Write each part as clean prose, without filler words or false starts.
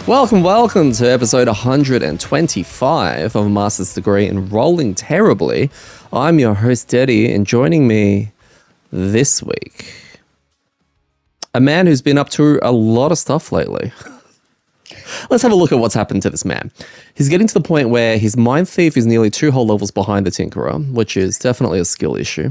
Welcome to episode 125 of Master's Degree in Rolling Terribly. I'm your host, Deddy, and joining me this week, a man who's been up to a lot of stuff lately. Let's have a look at what's happened to this man. He's getting to the point where his Mind Thief is nearly 2 whole levels behind the Tinkerer, which is definitely a skill issue.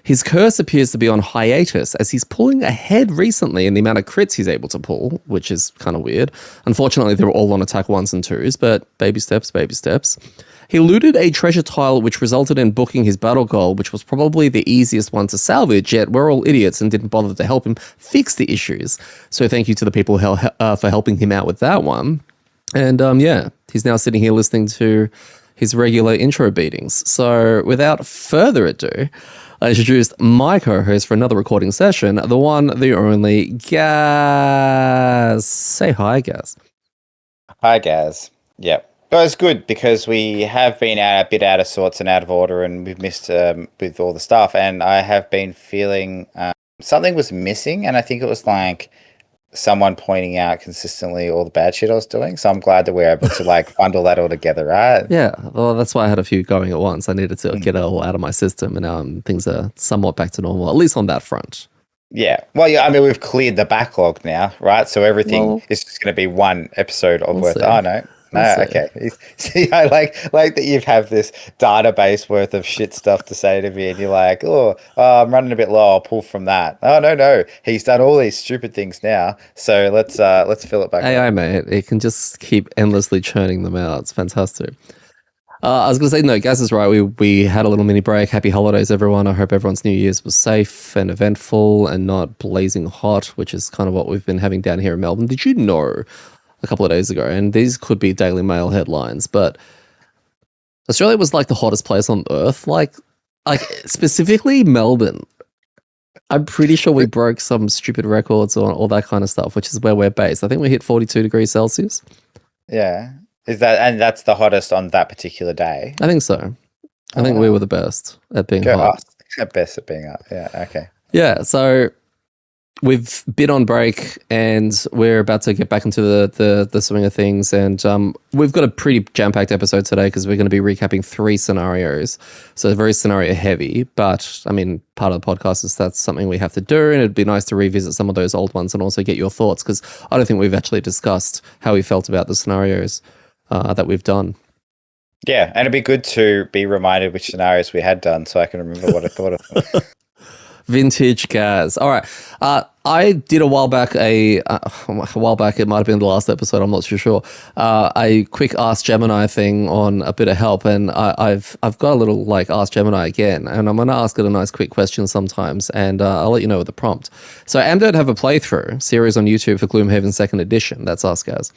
His curse appears to be on hiatus as he's pulling ahead recently in the amount of crits he's able to pull, which is kind of weird. Unfortunately, they're all on attack 1s and 2s, but baby steps, baby steps. He looted a treasure tile which resulted in booking his battle goal, which was probably the easiest one to salvage, yet we're all idiots and didn't bother to help him fix the issues. So thank you to the people for helping him out with that one. And he's now sitting here listening to his regular intro beatings. So without further ado, I introduced my co-host for another recording session, the one, the only, Gaz. Say hi, Gaz. Hi, Gaz. Yep. Well, it's good because we have been a bit out of sorts and out of order, and we've missed with all the stuff. And I have been feeling something was missing, and I think it was like someone pointing out consistently all the bad shit I was doing. So I'm glad that we're able to like bundle that all together, right? Yeah, well, that's why I had a few going at once. I needed to get it all out of my system, and now things are somewhat back to normal, at least on that front. Yeah. Well, yeah, I mean, we've cleared the backlog now, right? So everything is just going to be one episode of worth. Oh, no. No, okay. See, I like that you have this database worth of shit stuff to say to me, and you're like, I'm running a bit low. I'll pull from that. Oh, no. He's done all these stupid things now, so let's fill it back AI, up. mate. It can just keep endlessly churning them out. It's fantastic. I was going to say, no, Gaz is right. We had a little mini break. Happy holidays, everyone. I hope everyone's New Year's was safe and eventful and not blazing hot, which is kind of what we've been having down here in Melbourne. Did you know a couple of days ago, and these could be Daily Mail headlines, but Australia was like the hottest place on earth, like specifically Melbourne. I'm pretty sure we broke some stupid records on all that kind of stuff, which is where we're based. I think we hit 42 degrees Celsius. Yeah. That's the hottest on that particular day? I think so. I think we were the best at being hot. Best at being up. Yeah. Okay. Yeah. So we've been on break and we're about to get back into the swing of things. And we've got a pretty jam-packed episode today because we're going to be recapping 3 scenarios. So very scenario heavy, but I mean, part of the podcast is that's something we have to do. And it'd be nice to revisit some of those old ones and also get your thoughts, because I don't think we've actually discussed how we felt about the scenarios that we've done. Yeah, and it'd be good to be reminded which scenarios we had done so I can remember what I thought of them. Vintage Gaz. All right. I did a while back, it might have been the last episode, I'm not too sure, a quick Ask Gemini thing on a bit of help, and I've got a little like Ask Gemini again, and I'm going to ask it a nice quick question sometimes, and I'll let you know with the prompt. So amDirt have a playthrough series on YouTube for Gloomhaven 2nd edition. That's Ask Gaz.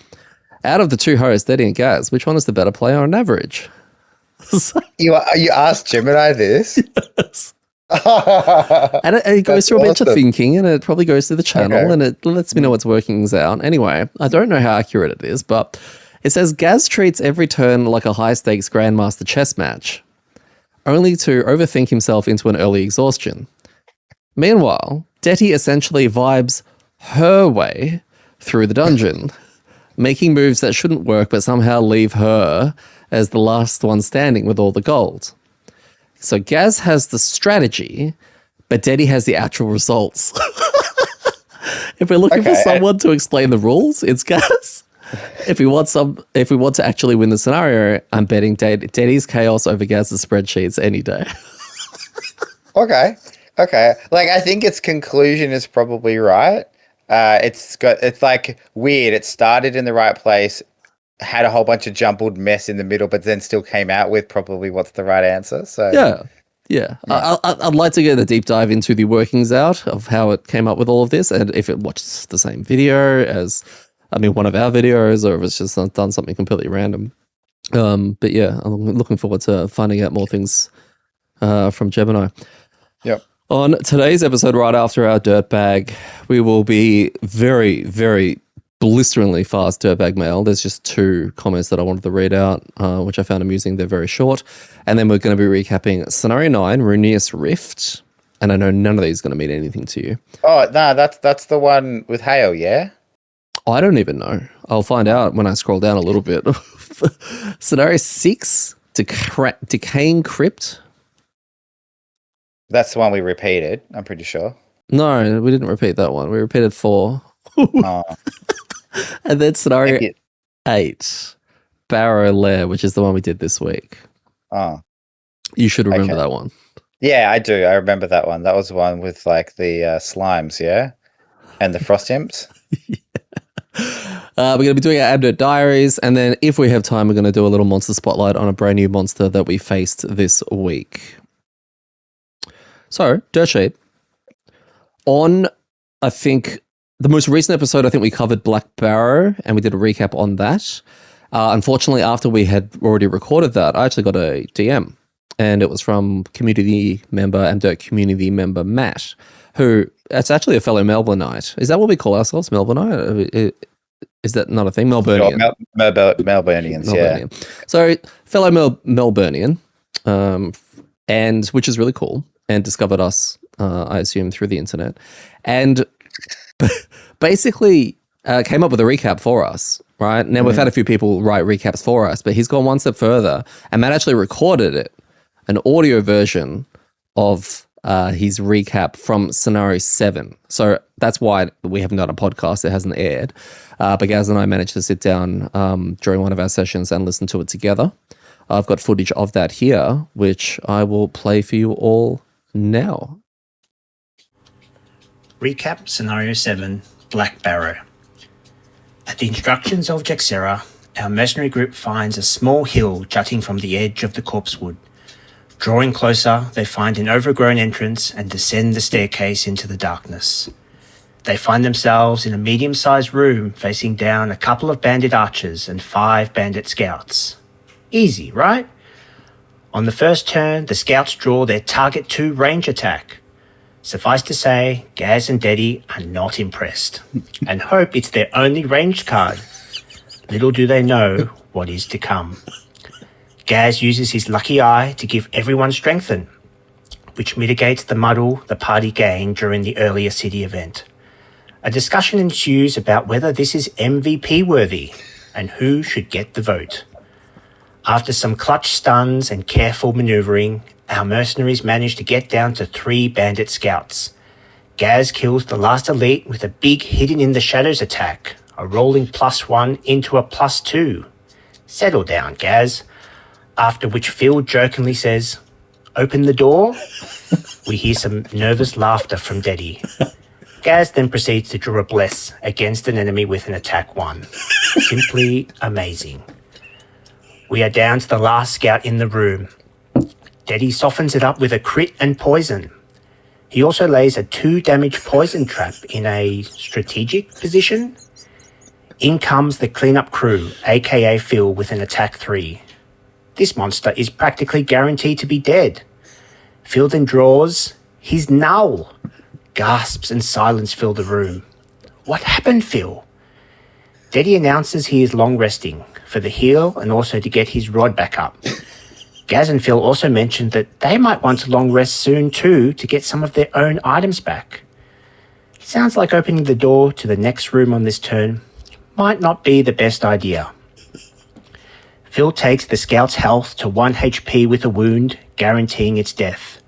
Out of the 2 hosts, Deddy and Gaz, which one is the better player on average? You asked Gemini this? Yes. And it goes through a bunch of thinking, and it probably goes through the channel, and it lets me know its workings out. Anyway, I don't know how accurate it is, but it says Gaz treats every turn like a high-stakes Grandmaster chess match, only to overthink himself into an early exhaustion. Meanwhile, Detty essentially vibes her way through the dungeon, making moves that shouldn't work but somehow leave her as the last one standing with all the gold. So Gaz has the strategy, but Deddy has the actual results. If we're looking for someone to explain the rules, it's Gaz. If we want to actually win the scenario, I'm betting Deddy's chaos over Gaz's spreadsheets any day. Okay. Like, I think its conclusion is probably right. It's like weird. It started in the right place, had a whole bunch of jumbled mess in the middle, but then still came out with probably what's the right answer. So yeah. I'd like to get a deep dive into the workings out of how it came up with all of this, and if it watched the same video as, one of our videos, or if it's just done something completely random. But yeah, I'm looking forward to finding out more things from Gemini. Yep. On today's episode, right after our dirtbag, we will be very, very blisteringly fast dirtbag mail. There's just 2 comments that I wanted to read out, which I found amusing. They're very short. And then we're going to be recapping Scenario 9, Runeus Rift. And I know none of these are going to mean anything to you. Oh, no, that's the one with Hale, yeah? I don't even know. I'll find out when I scroll down a little bit. Scenario 6, Decaying Crypt. That's the one we repeated, I'm pretty sure. No, we didn't repeat that one. We repeated 4. Oh. And then scenario 8, Barrow Lair, which is the one we did this week. Oh. You should remember that one. Yeah, I do. I remember that one. That was the one with like the slimes, yeah? And the frost imps. Yeah. We're going to be doing our amDirt Diaries, and then if we have time, we're going to do a little monster spotlight on a brand new monster that we faced this week. So, Dirtsheet. On, I think, the most recent episode, I think we covered Black Barrow, and we did a recap on that. Unfortunately, after we had already recorded that, I actually got a DM, and it was from amDirt community member Matt, who, it's actually a fellow Melbourneite. Is that what we call ourselves, Melbourneite? Is that not a thing? Melburnian. Melburnians, yeah. So, fellow Melburnian, and which is really cool, and discovered us, I assume, through the internet. And basically came up with a recap for us, right? Now, we've had a few people write recaps for us, but he's gone one step further, and Matt actually recorded it, an audio version of his recap from scenario 7. So that's why we haven't done a podcast. It hasn't aired. But Gaz and I managed to sit down during one of our sessions and listen to it together. I've got footage of that here, which I will play for you all now. Recap Scenario 7, Black Barrow. At the instructions of Jaxera, our mercenary group finds a small hill jutting from the edge of the corpsewood. Drawing closer, they find an overgrown entrance and descend the staircase into the darkness. They find themselves in a medium-sized room facing down a couple of bandit archers and 5 bandit scouts. Easy, right? On the first turn, the scouts draw their Target 2 range attack. Suffice to say, Gaz and Deddy are not impressed and hope it's their only ranged card. Little do they know what is to come. Gaz uses his lucky eye to give everyone strengthen, which mitigates the muddle the party gained during the earlier city event. A discussion ensues about whether this is MVP worthy and who should get the vote. After some clutch stuns and careful maneuvering, our mercenaries manage to get down to 3 bandit scouts. Gaz kills the last elite with a big hidden in the shadows attack, a rolling +1 into a +2. Settle down, Gaz. After which Phil jokingly says, "Open the door?" We hear some nervous laughter from Deddy. Gaz then proceeds to draw a bless against an enemy with an attack 1. Simply amazing. We are down to the last scout in the room. Deddy softens it up with a crit and poison. He also lays a 2 damage poison trap in a strategic position. In comes the cleanup crew, aka Phil, with an attack 3. This monster is practically guaranteed to be dead. Phil then draws his null. Gasps and silence fill the room. What happened, Phil? Deddy announces he is long resting for the heal and also to get his rod back up. Gaz and Phil also mentioned that they might want to long rest soon too to get some of their own items back. Sounds like opening the door to the next room on this turn might not be the best idea. Phil takes the scout's health to 1 HP with a wound, guaranteeing its death.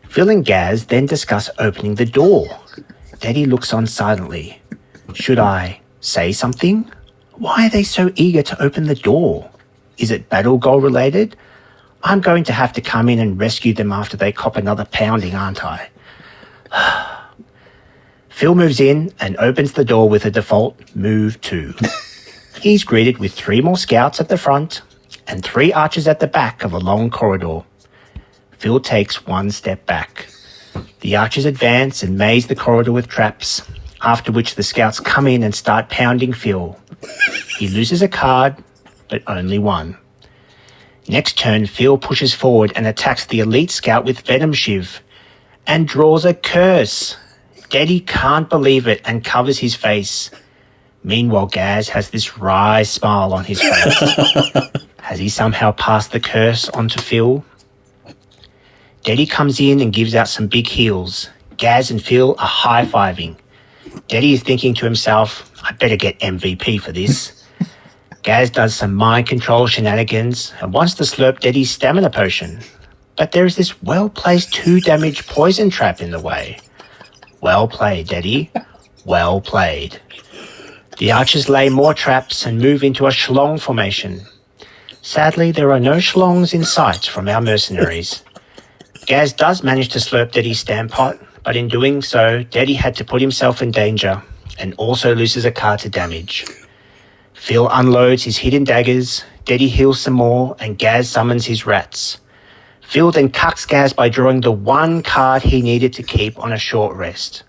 Phil and Gaz then discuss opening the door. Deddy looks on silently. Should I say something? Why are they so eager to open the door? Is it battle goal related? I'm going to have to come in and rescue them after they cop another pounding, aren't I? Phil moves in and opens the door with a default move 2. He's greeted with 3 more scouts at the front and 3 archers at the back of a long corridor. Phil takes 1 step back. The archers advance and maze the corridor with traps, after which the scouts come in and start pounding Phil. He loses a card, but only 1. Next turn, Phil pushes forward and attacks the elite scout with Venom Shiv and draws a curse. Deddy can't believe it and covers his face. Meanwhile, Gaz has this wry smile on his face. Has he somehow passed the curse on to Phil? Deddy comes in and gives out some big heals. Gaz and Phil are high-fiving. Daddy is thinking to himself, I better get MVP for this. Gaz does some mind control shenanigans and wants to slurp Daddy's stamina potion. But there is this well-placed 2-damage poison trap in the way. Well played, Daddy. Well played. The archers lay more traps and move into a schlong formation. Sadly, there are no schlongs in sight from our mercenaries. Gaz does manage to slurp Daddy's stampot, but in doing so, Daddy had to put himself in danger and also loses a card to damage. Phil unloads his hidden daggers, Daddy heals some more, and Gaz summons his rats. Phil then cucks Gaz by drawing the one card he needed to keep on a short rest.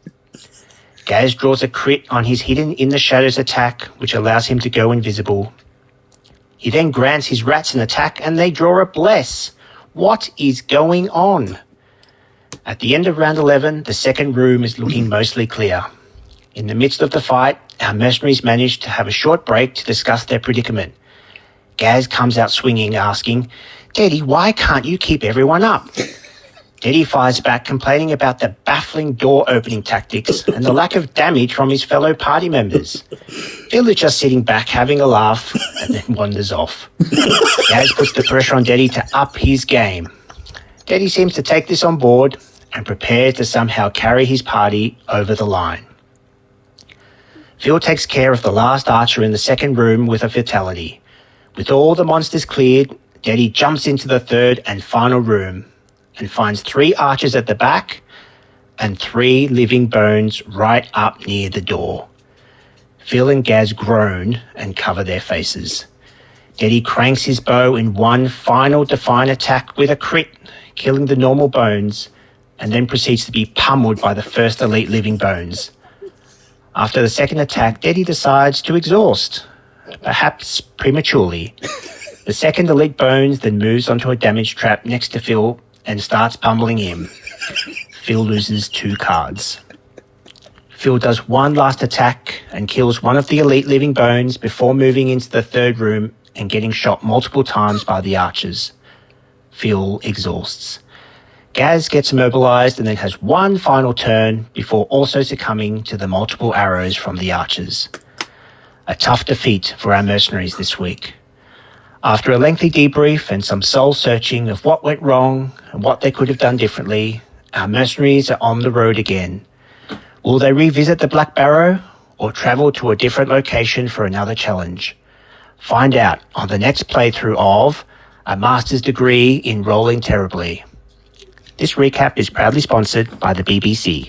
Gaz draws a crit on his Hidden in the Shadows attack, which allows him to go invisible. He then grants his rats an attack and they draw a bless. What is going on? At the end of round 11, the second room is looking mostly clear. In the midst of the fight, our mercenaries manage to have a short break to discuss their predicament. Gaz comes out swinging, asking, Daddy, why can't you keep everyone up? Daddy fires back, complaining about the baffling door-opening tactics and the lack of damage from his fellow party members. Phil is just sitting back, having a laugh, and then wanders off. Gaz puts the pressure on Daddy to up his game. Daddy seems to take this on board and prepares to somehow carry his party over the line. Phil takes care of the last archer in the second room with a fatality. With all the monsters cleared, Daddy jumps into the third and final room and finds 3 archers at the back and 3 living bones right up near the door. Phil and Gaz groan and cover their faces. Daddy cranks his bow in one final Define attack with a crit, killing the normal bones, and then proceeds to be pummeled by the first elite living bones. After the second attack, Daddy decides to exhaust, perhaps prematurely. The second elite bones then moves onto a damage trap next to Phil and starts pummeling him. Phil loses 2 cards. Phil does one last attack and kills one of the elite living bones before moving into the third room and getting shot multiple times by the archers. Phil exhausts. Gaz gets immobilized and then has one final turn before also succumbing to the multiple arrows from the archers. A tough defeat for our mercenaries this week. After a lengthy debrief and some soul-searching of what went wrong and what they could have done differently, our mercenaries are on the road again. Will they revisit the Black Barrow or travel to a different location for another challenge? Find out on the next playthrough of A Master's Degree in Rolling Terribly. This recap is proudly sponsored by the BBC.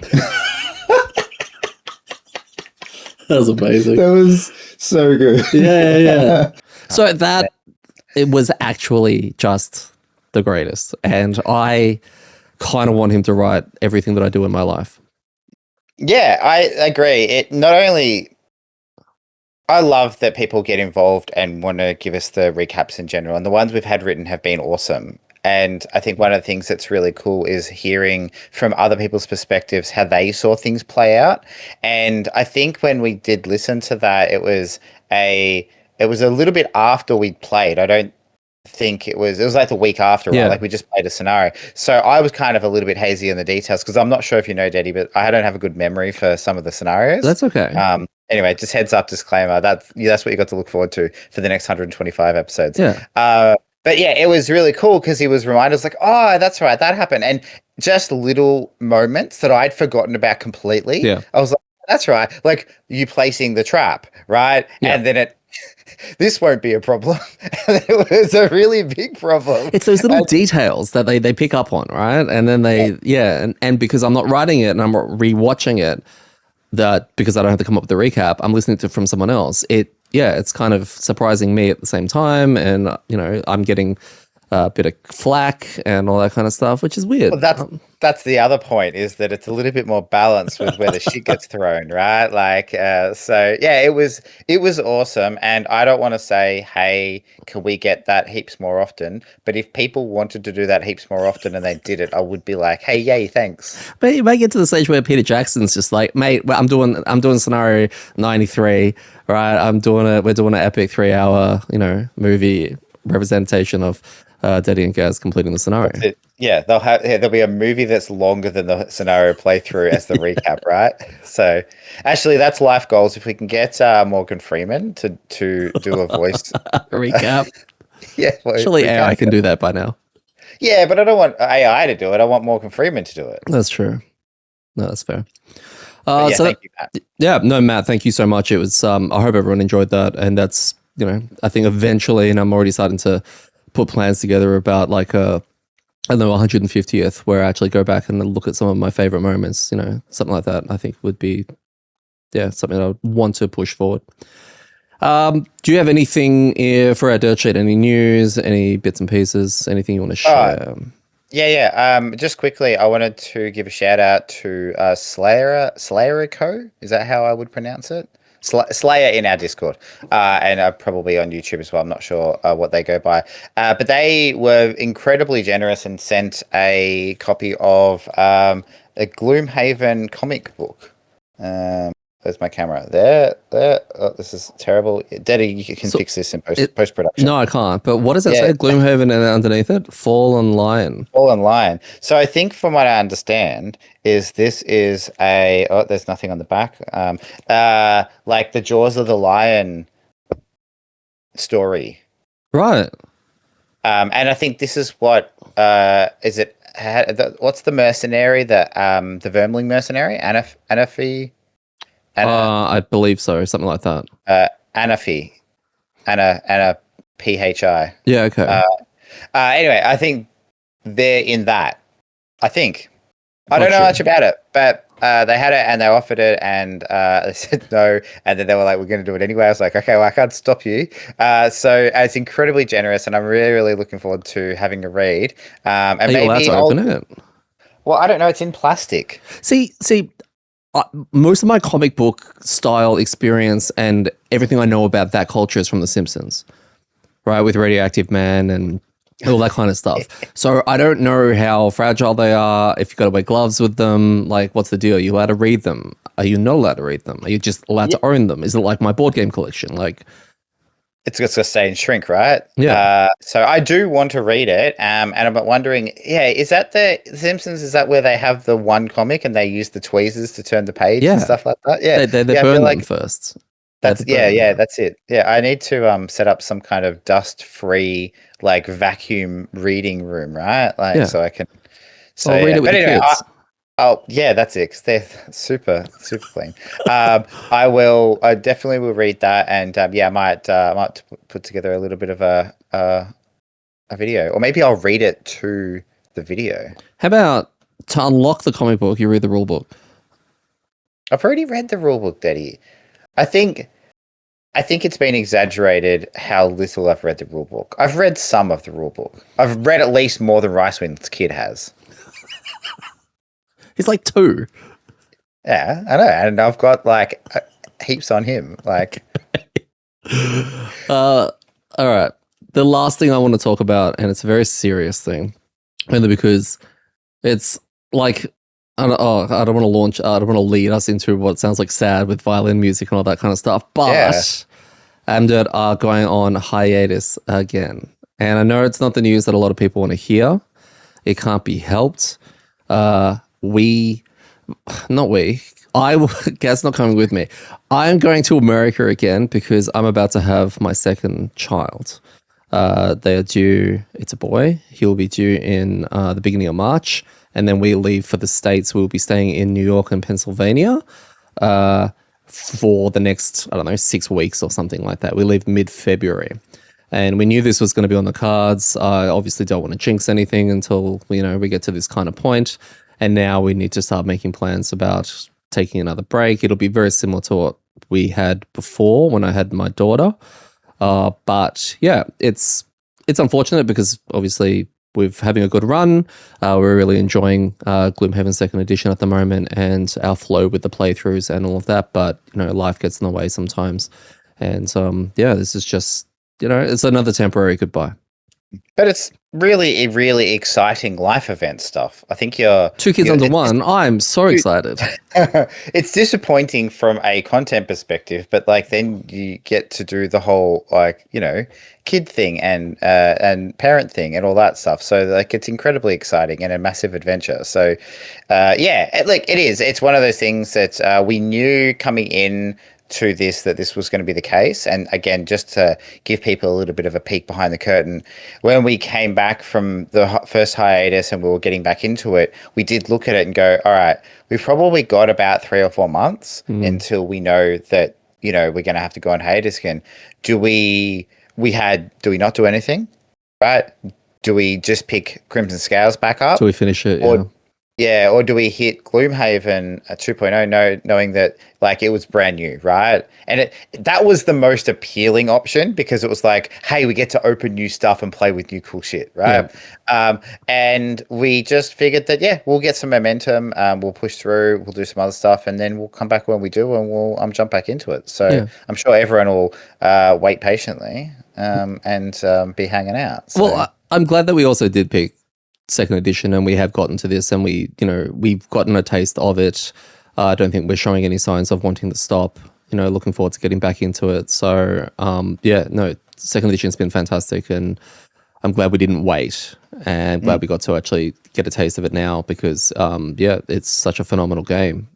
That was amazing. That was so good. Yeah. So that... it was actually just the greatest. And I kind of want him to write everything that I do in my life. Yeah, I agree. It not only... I love that people get involved and want to give us the recaps in general. And the ones we've had written have been awesome. And I think one of the things that's really cool is hearing from other people's perspectives how they saw things play out. And I think when we did listen to that, it was a little bit after we'd played. I don't think it was like the week after, right? Like we just played a scenario. So I was kind of a little bit hazy in the details because I'm not sure if you know, Daddy, but I don't have a good memory for some of the scenarios. That's okay. Anyway, just heads up disclaimer. That's what you got to look forward to for the next 125 episodes. Yeah. But yeah, it was really cool because he was reminded us like, oh, that's right, that happened. And just little moments that I'd forgotten about completely. Yeah. I was like, that's right. Like you placing the trap, right? Yeah. And then this won't be a problem. It was a really big problem. It's those little details that they pick up on, right? And then and because I'm not writing it and I'm rewatching it, that because I don't have to come up with the recap, I'm listening to it from someone else. It's kind of surprising me at the same time, and I'm getting a bit of flack and all that kind of stuff, which is weird. Well, that's the other point, is that it's a little bit more balanced with where the shit gets thrown, right? Like, so yeah, it was awesome. And I don't want to say, hey, can we get that heaps more often? But if people wanted to do that heaps more often and they did it, I would be like, hey, yay, thanks. But you may get to the stage where Peter Jackson's just like, mate, I'm doing scenario 93, right? We're doing an epic 3-hour, movie representation of Daddy and Gaz completing the scenario. Yeah, there'll be a movie that's longer than the scenario playthrough as the recap, right? So, actually, that's life goals. If we can get Morgan Freeman to do a voice recap. Yeah, surely AI can do that by now. Yeah, but I don't want AI to do it. I want Morgan Freeman to do it. That's true. No, that's fair. Thank you, Matt. Yeah, no, Matt, thank you so much. It was. I hope everyone enjoyed that, and that's I think eventually, and I'm already starting to put plans together about like I don't know, 150th, where I actually go back and look at some of my favorite moments. Something like that. I think would be something I would want to push forward. Do you have anything for our dirt sheet? Any news? Any bits and pieces? Anything you want to share? Just quickly, I wanted to give a shout out to Slayer Co. Is that how I would pronounce it? Slayer in our Discord, and probably on YouTube as well. I'm not sure what they go by, but they were incredibly generous and sent a copy of a Gloomhaven comic book. There's my camera. There. Oh, this is terrible. Daddy, you can fix this in post-production. No, I can't. But what does that say? Gloomhaven, and underneath it, Fallen Lion. Fallen Lion. So I think from what I understand this is there's nothing on the back. Like the Jaws of the Lion story. Right. And I think this is what, is it, what's the mercenary, the Vermling mercenary? Anafi? I believe so, something like that. Anafi. Anna PHI. Yeah, okay. Anyway, I think they're in that. I think. I don't know much about it, but they had it and they offered it and they said no. And then they were like, we're going to do it anyway. I was like, okay, well, I can't stop you. So it's incredibly generous and I'm really, really looking forward to having a read. And Are you allowed to open it? Well, I don't know. It's in plastic. See, most of my comic book style experience and everything I know about that culture is from The Simpsons, right? With Radioactive Man and all that kind of stuff. So I don't know how fragile they are. If you've got to wear gloves with them, like what's the deal? Are you allowed to read them? Are you not allowed to read them? Are you just allowed to own them? Is it like my board game collection? Like, it's going to stay in shrink, right? Yeah. So I do want to read it. And I'm wondering, is that the Simpsons? Is that where they have the one comic and they use the tweezers to turn the page and stuff like that? Yeah. They burn them first. That's it. Yeah, I need to set up some kind of dust-free, like vacuum reading room, right? Like so I can. So I'll read it with the kids. That's it. 'Cause they're super, super clean. I definitely will read that, and I might put together a little bit of a video, or maybe I'll read it to the video. How about to unlock the comic book, you read the rule book? I've already read the rule book, Daddy. I think it's been exaggerated how little I've read the rule book. I've read some of the rule book. I've read at least more than Ricewind's kid has. He's like 2. Yeah, I know, and I've got like heaps on him. Like, all right. The last thing I want to talk about, and it's a very serious thing, only because it's like I don't want to lead us into what sounds like sad with violin music and all that kind of stuff. But amDirt are going on hiatus again, and I know it's not the news that a lot of people want to hear. It can't be helped. Gaz not coming with me. I am going to America again because I'm about to have my second child. They are due. It's a boy. He'll be due in the beginning of March. And then we leave for the States. We'll be staying in New York and Pennsylvania for the next, 6 weeks or something like that. We leave mid-February. And we knew this was going to be on the cards. I obviously don't want to jinx anything until, we get to this kind of point. And now we need to start making plans about taking another break. It'll be very similar to what we had before when I had my daughter. But yeah, it's unfortunate because obviously we're having a good run. We're really enjoying Gloomhaven 2nd Edition at the moment and our flow with the playthroughs and all of that. But, life gets in the way sometimes. And this is just, it's another temporary goodbye. But it's really, really exciting life event stuff. I think you're Two kids under one. I'm so excited. it's disappointing from a content perspective, but like then you get to do the whole like kid thing and parent thing and all that stuff. So like it's incredibly exciting and a massive adventure. So like it is. It's one of those things that we knew coming in to this that this was going to be the case. And again, just to give people a little bit of a peek behind the curtain, when we came back from the first hiatus and we were getting back into it, we did look at it and go, all right, we've probably got about 3 or 4 months until we know that we're going to have to go on hiatus again. Do we not do anything, right? Do we just pick Crimson Scales back up? Do we finish it? Or do we hit Gloomhaven 2.0 knowing that like it was brand new, right? And that was the most appealing option because it was like, hey, we get to open new stuff and play with new cool shit, right? Yeah. And we just figured that, we'll get some momentum, we'll push through, we'll do some other stuff, and then we'll come back when we do and we'll jump back into it. So I'm sure everyone will wait patiently and be hanging out. So. Well, I'm glad that we also did pick second edition and we have gotten to this and we've gotten a taste of it. I don't think we're showing any signs of wanting to stop, looking forward to getting back into it. So second edition's been fantastic and I'm glad we didn't wait and glad we got to actually get a taste of it now because it's such a phenomenal game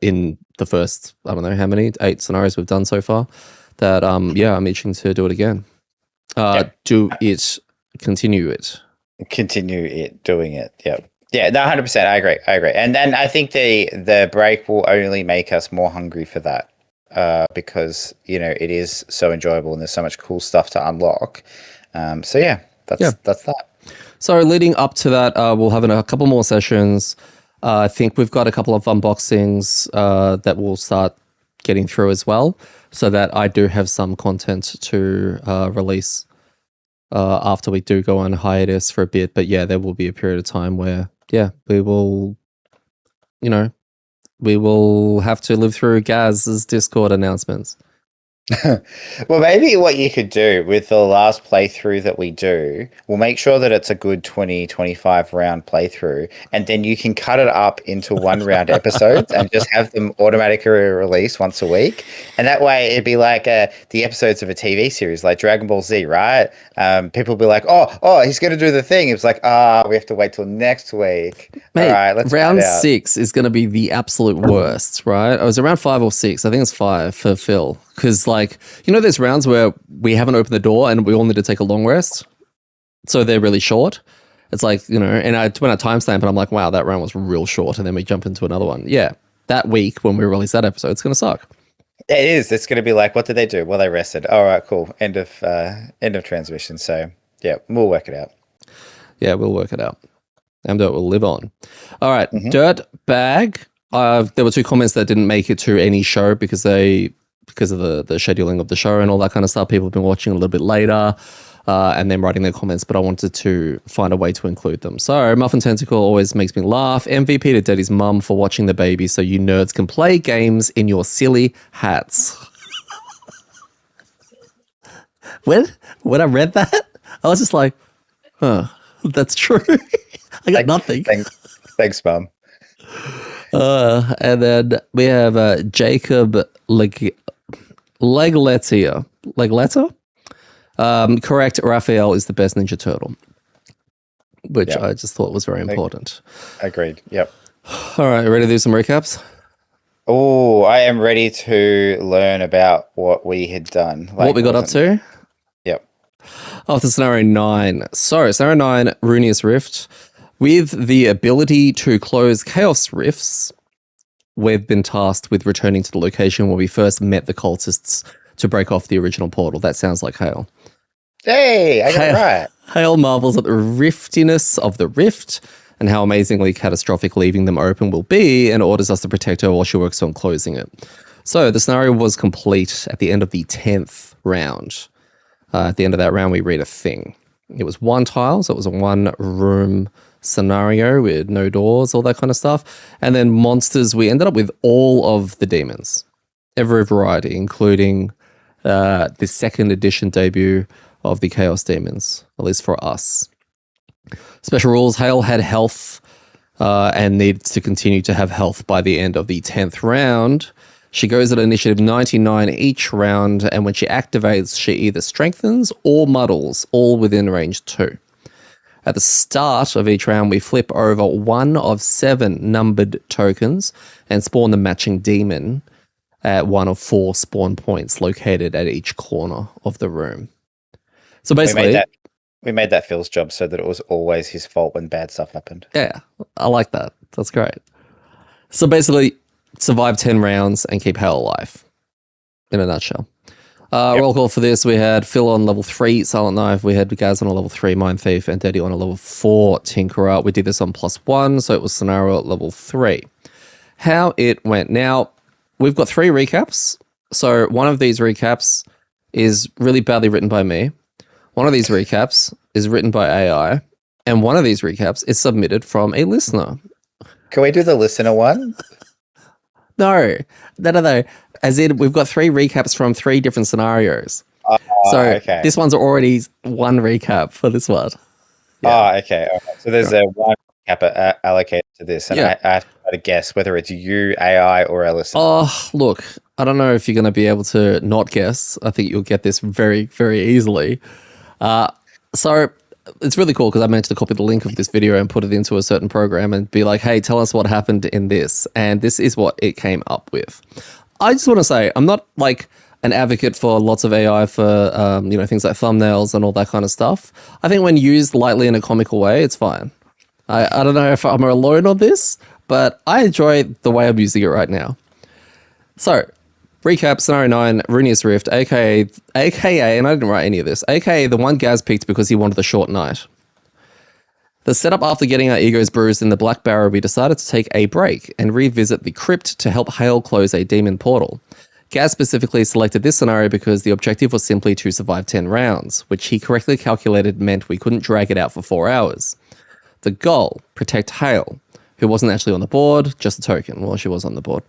in the first, I don't know how many, 8 scenarios we've done so far that I'm itching to do it again. Continue doing it. Yeah, no, 100%. I agree. And then I think the break will only make us more hungry for that because it is so enjoyable and there's so much cool stuff to unlock. That's that. So leading up to that, we'll have a couple more sessions. I think we've got a couple of unboxings that we'll start getting through as well, so that I do have some content to release after we do go on hiatus for a bit. But there will be a period of time where we will have to live through Gaz's Discord announcements. Well, maybe what you could do with the last playthrough that we do, we'll make sure that it's a good 20-25 round playthrough, and then you can cut it up into 1 round episodes and just have them automatically released once a week. And that way it'd be like the episodes of a TV series like Dragon Ball Z, right? People will be like, oh, he's going to do the thing. It's like, we have to wait till next week. Mate, all right, let's round 6 is going to be the absolute worst, right? It was around 5 or 6. I think it's 5 for Phil. Because, there's rounds where we haven't opened the door and we all need to take a long rest. So they're really short. It's like, and when I timestamp it, I'm like, wow, that round was real short. And then we jump into another one. Yeah, that week when we release that episode, it's going to suck. It is. It's going to be like, what did they do? Well, they rested. All right, cool. End of transmission. So, we'll work it out. Yeah, we'll work it out. amDirt will live on. All right, Dirt Bag. There were 2 comments that didn't make it to any show because of the scheduling of the show and all that kind of stuff. People have been watching a little bit later and then writing their comments, but I wanted to find a way to include them. So Muffin Tentacle always makes me laugh. MVP to Daddy's mum for watching the baby so you nerds can play games in your silly hats. When I read that, I was just like, that's true. I got nothing. Thanks, Mum. And then we have Jacob Legletta. Correct, Raphael is the best Ninja Turtle, which I just thought was very important. Agreed, yep. All right, ready to do some recaps? Oh, I am ready to learn about what we had done. What we got up to? Yep. After Scenario 9. So, Scenario 9, Runeous Rift. With the ability to close Chaos Rifts, we've been tasked with returning to the location where we first met the cultists to break off the original portal. That sounds like Hale. Hey, I got it right. Hale marvels at the riftiness of the rift and how amazingly catastrophic leaving them open will be, and orders us to protect her while she works on closing it. So the scenario was complete at the end of the 10th round. At the end of that round, we read a thing. It was 1 tile, so it was a 1-room scenario with no doors, all that kind of stuff. And then monsters, we ended up with all of the demons, every variety, including the 2nd edition debut of the Chaos Demons, at least for us. Special rules. Hale had health and needs to continue to have health by the end of the 10th round. She goes at initiative 99 each round, and when she activates, she either strengthens or muddles, all within range 2. At the start of each round, we flip over one of 7 numbered tokens and spawn the matching demon at one of 4 spawn points located at each corner of the room. So basically, we made that Phil's job so that it was always his fault when bad stuff happened. Yeah, I like that. That's great. So basically, survive 10 rounds and keep Hale alive, in a nutshell. Roll call for this, we had Phil on level 3, Silent Knife. We had Gaz on a level 3, Mind Thief, and Daddy on a level 4, Tinkerer. We did this on +1, so it was scenario at level 3. How it went. Now, we've got 3 recaps. So one of these recaps is really badly written by me. One of these recaps is written by AI. And one of these recaps is submitted from a listener. Can we do the listener one? No. As in, we've got 3 recaps from 3 different scenarios. Okay. This one's already one recap for this one. Yeah. Oh, okay. All right. So there's a one recap allocated to this, and I have to try to guess whether it's you, AI, or a listener. Oh, look, I don't know if you're going to be able to not guess. I think you'll get this very, very easily. So it's really cool because I managed to copy the link of this video and put it into a certain program and be like, hey, tell us what happened in this. And this is what it came up with. I just want to say, I'm not like an advocate for lots of AI for, things like thumbnails and all that kind of stuff. I think when used lightly in a comical way, it's fine. I don't know if I'm alone on this, but I enjoy the way I'm using it right now. So, recap, scenario 9, Runius Rift, aka, and I didn't write any of this, aka the one Gaz picked because he wanted the short night. The setup after getting our egos bruised in the Black Barrow, we decided to take a break and revisit the crypt to help Hale close a demon portal. Gaz specifically selected this scenario because the objective was simply to survive 10 rounds, which he correctly calculated meant we couldn't drag it out for 4 hours. The goal, protect Hale, who wasn't actually on the board, just a token. Well, she was on the board.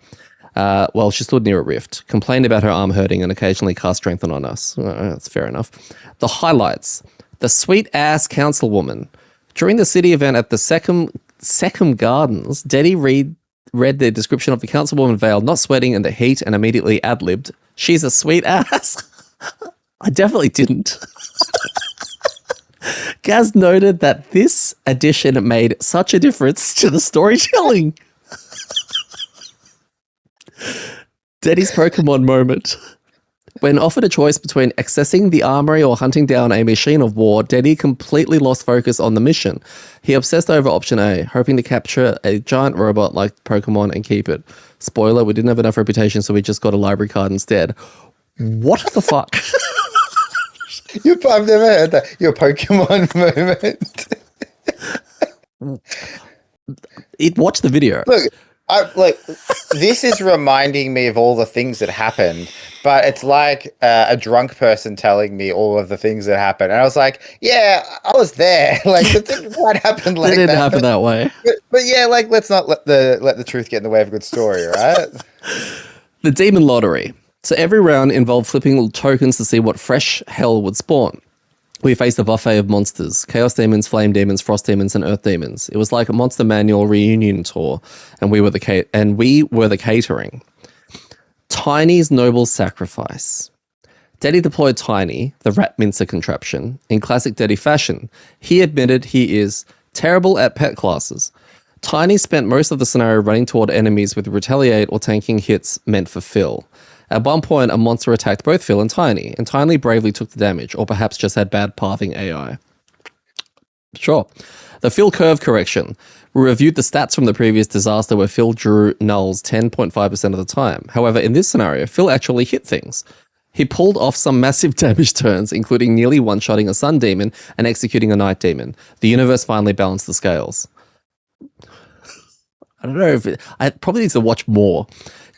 She stood near a rift, complained about her arm hurting, and occasionally cast strengthen on us. That's fair enough. The highlights. The sweet-ass councilwoman. During the city event at the Seckham Gardens, Deddy read the description of the councilwoman veiled, not sweating in the heat, and immediately ad-libbed, she's a sweet-ass. I definitely didn't. Gaz noted that this addition made such a difference to the storytelling. Deddy's Pokemon moment. When offered a choice between accessing the armory or hunting down a machine of war, Deddy completely lost focus on the mission. He obsessed over option A, hoping to capture a giant robot like Pokemon and keep it. Spoiler, we didn't have enough reputation, so we just got a library card instead. What the fuck? I've never heard that. Your Pokemon moment. Watch the video. Look, this is reminding me of all the things that happened, but it's like a drunk person telling me all of the things that happened, and I was like, "Yeah, I was there." Like, it didn't quite happen like that. It didn't happen that way. But yeah, like, let's not let the truth get in the way of a good story, right? The Demon Lottery. So every round involved flipping tokens to see what fresh hell would spawn. We faced a buffet of monsters: Chaos Demons, Flame Demons, Frost Demons, and Earth Demons. It was like a Monster Manual reunion tour, and we were the catering. Tiny's Noble Sacrifice. Deddy deployed Tiny, the rat mincer contraption, in classic Deddy fashion. He admitted he is terrible at pet classes. Tiny spent most of the scenario running toward enemies with retaliate or tanking hits meant for Phil. At one point, a monster attacked both Phil and Tiny bravely took the damage, or perhaps just had bad pathing AI. Sure. The Phil curve correction. We reviewed the stats from the previous disaster where Phil drew nulls 10.5% of the time. However, in this scenario, Phil actually hit things. He pulled off some massive damage turns, including nearly one-shotting a sun demon and executing a night demon. The universe finally balanced the scales. I don't know I probably need to watch more.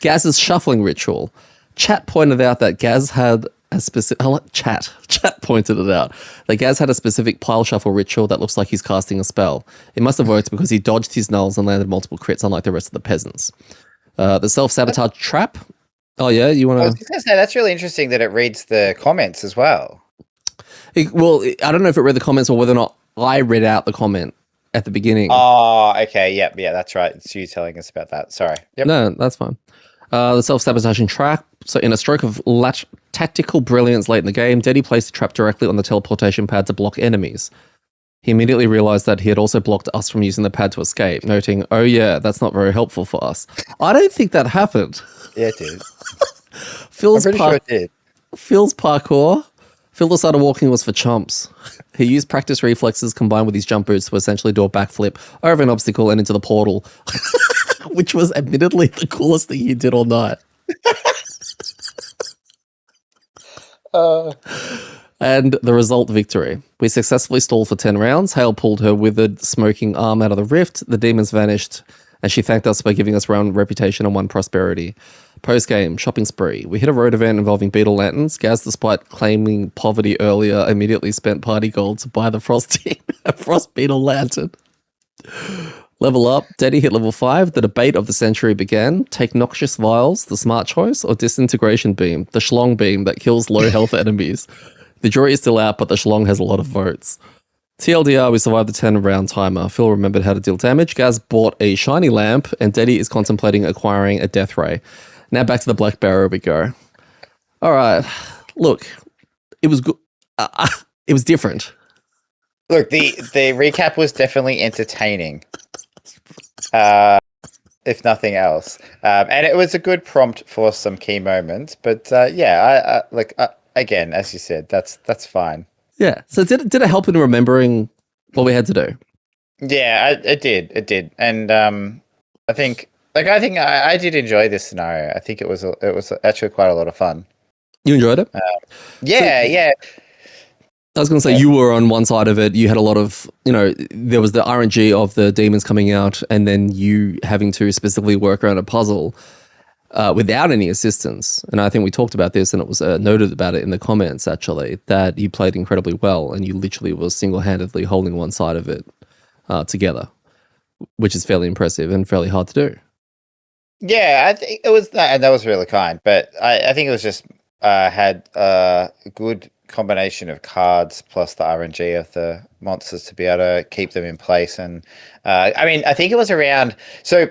Gaz's shuffling ritual. Chat pointed out that Gaz had a specific... Chat pointed it out. That Gaz had a specific pile shuffle ritual that looks like he's casting a spell. It must have worked because he dodged his nulls and landed multiple crits, unlike the rest of the peasants. The self-sabotage trap. Oh, yeah? You want to... I was going to say, that's really interesting that it reads the comments as well. I don't know if it read the comments or whether or not I read out the comment at the beginning. Oh, okay. Yep. Yeah, that's right. It's you telling us about that. Sorry. Yep. No, that's fine. The self-sabotaging trap. So in a stroke of tactical brilliance late in the game, Deddy placed a trap directly on the teleportation pad to block enemies. He immediately realized that he had also blocked us from using the pad to escape, noting, "Oh yeah, that's not very helpful for us." I don't think that happened. Yeah, it did. Phil's I'm pretty sure it did. Phil's parkour. Phil decided walking was for chumps. He used practice reflexes combined with his jump boots to essentially do a backflip over an obstacle and into the portal, which was admittedly the coolest thing he did all night. And the result, victory. We successfully stalled for 10 rounds. Hale pulled her withered, smoking arm out of the rift. The demons vanished, and she thanked us by giving us round reputation and 1 prosperity. Post-game, shopping spree. We hit a road event involving beetle lanterns. Gaz, despite claiming poverty earlier, immediately spent party gold to buy the frost beetle lantern. Level up. Deddy hit level 5. The debate of the century began. Take noxious vials, the smart choice, or disintegration beam, the schlong beam that kills low health enemies. The jury is still out, but the schlong has a lot of votes. TLDR, we survived the 10-round timer. Phil remembered how to deal damage. Gaz bought a shiny lamp, and Deddy is contemplating acquiring a death ray. Now back to the Black Barrow we go. All right. Look, it was good. It was different. Look, the recap was definitely entertaining, if nothing else. And it was a good prompt for some key moments. But yeah, again, as you said, that's fine. Yeah. So did it help in remembering what we had to do? Yeah, it did. And I think I did enjoy this scenario. I think it was actually quite a lot of fun. You enjoyed it? Yeah. I was going to say you were on one side of it. You had a lot of, there was the RNG of the demons coming out and then you having to specifically work around a puzzle without any assistance. And I think we talked about this and it was noted about it in the comments, actually, that you played incredibly well and you literally were single-handedly holding one side of it together, which is fairly impressive and fairly hard to do. Yeah, I think it was that, and that was really kind. But I think it was just had a good combination of cards plus the RNG of the monsters to be able to keep them in place. And I think it was around. So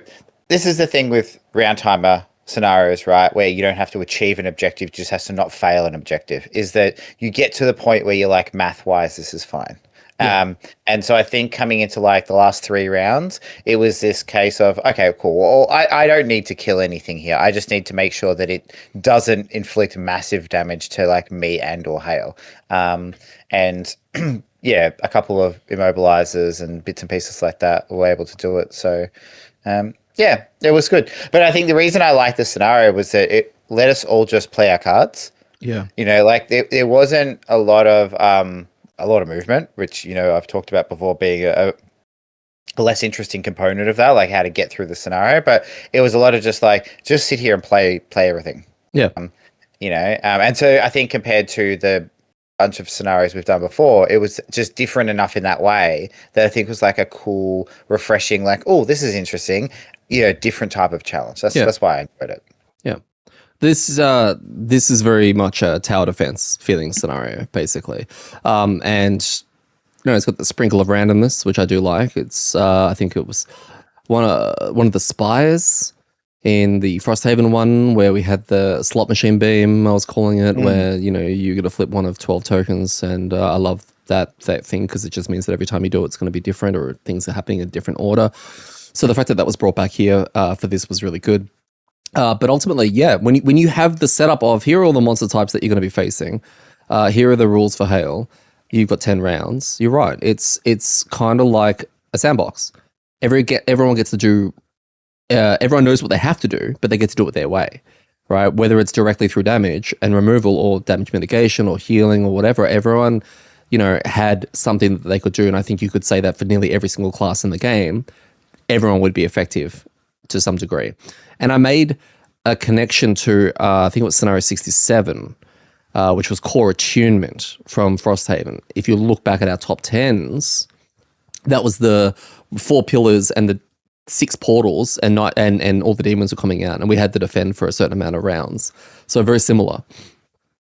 this is the thing with round timer scenarios, right, where you don't have to achieve an objective, just has to not fail an objective. Is that you get to the point where you're like, math wise, this is fine. Yeah. And so I think coming into like the last 3 rounds, it was this case of, okay, cool. Well, I don't need to kill anything here. I just need to make sure that it doesn't inflict massive damage to like me and or Hale. And yeah, a couple of immobilizers and bits and pieces like that were able to do it. So yeah, it was good. But I think the reason I liked the scenario was that it let us all just play our cards. Yeah. Like there wasn't a lot of movement, which, I've talked about before being a less interesting component of that, like how to get through the scenario. But it was a lot of just sit here and play everything. Yeah. And so I think compared to the bunch of scenarios we've done before, it was just different enough in that way that I think was like a cool, refreshing, like, oh, this is interesting, different type of challenge. That's why I enjoyed it. Yeah. This is very much a tower defense feeling scenario, basically. And it's got the sprinkle of randomness, which I do like. It's I think it was one of the spires in the Frosthaven one where we had the slot machine beam, I was calling it, where you got to flip one of 12 tokens, and I love that thing because it just means that every time you do it, it's going to be different or things are happening in different order. So the fact that was brought back here for this was really good. But ultimately, yeah, when you have the setup of here are all the monster types that you're going to be facing, here are the rules for Hale, you've got 10 rounds, you're right. It's kind of like a sandbox. Everyone gets to do, everyone knows what they have to do, but they get to do it their way, right? Whether it's directly through damage and removal or damage mitigation or healing or whatever, everyone, had something that they could do. And I think you could say that for nearly every single class in the game, everyone would be effective to some degree. And I made a connection to, I think it was scenario 67, which was core attunement from Frosthaven. If you look back at our top 10s, that was the 4 pillars and the 6 portals and all the demons were coming out. And we had to defend for a certain amount of rounds. So very similar.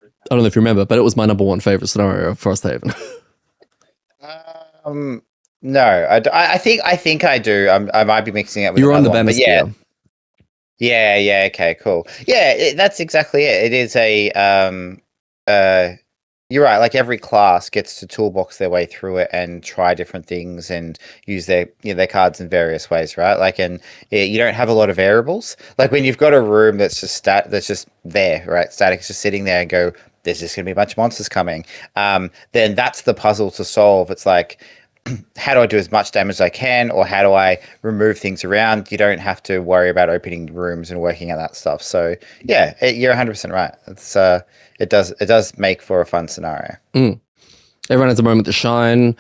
I don't know if you remember, but it was my number 1 favorite scenario of Frosthaven. No, I think I do. I might be mixing it with You're on the another one, but yeah. Banisphere. Yeah, okay, cool. Yeah, that's exactly it. It is a you're right, like every class gets to toolbox their way through it and try different things and use their cards in various ways, right? Like, and you don't have a lot of variables. Like when you've got a room that's just there, right? Static, it's just sitting there and go, there's just gonna be a bunch of monsters coming. Then that's the puzzle to solve. It's like, how do I do as much damage as I can, or how do I remove things around? You don't have to worry about opening rooms and working out that stuff. So yeah, you're 100% right. It does make for a fun scenario. Everyone has a moment to shine.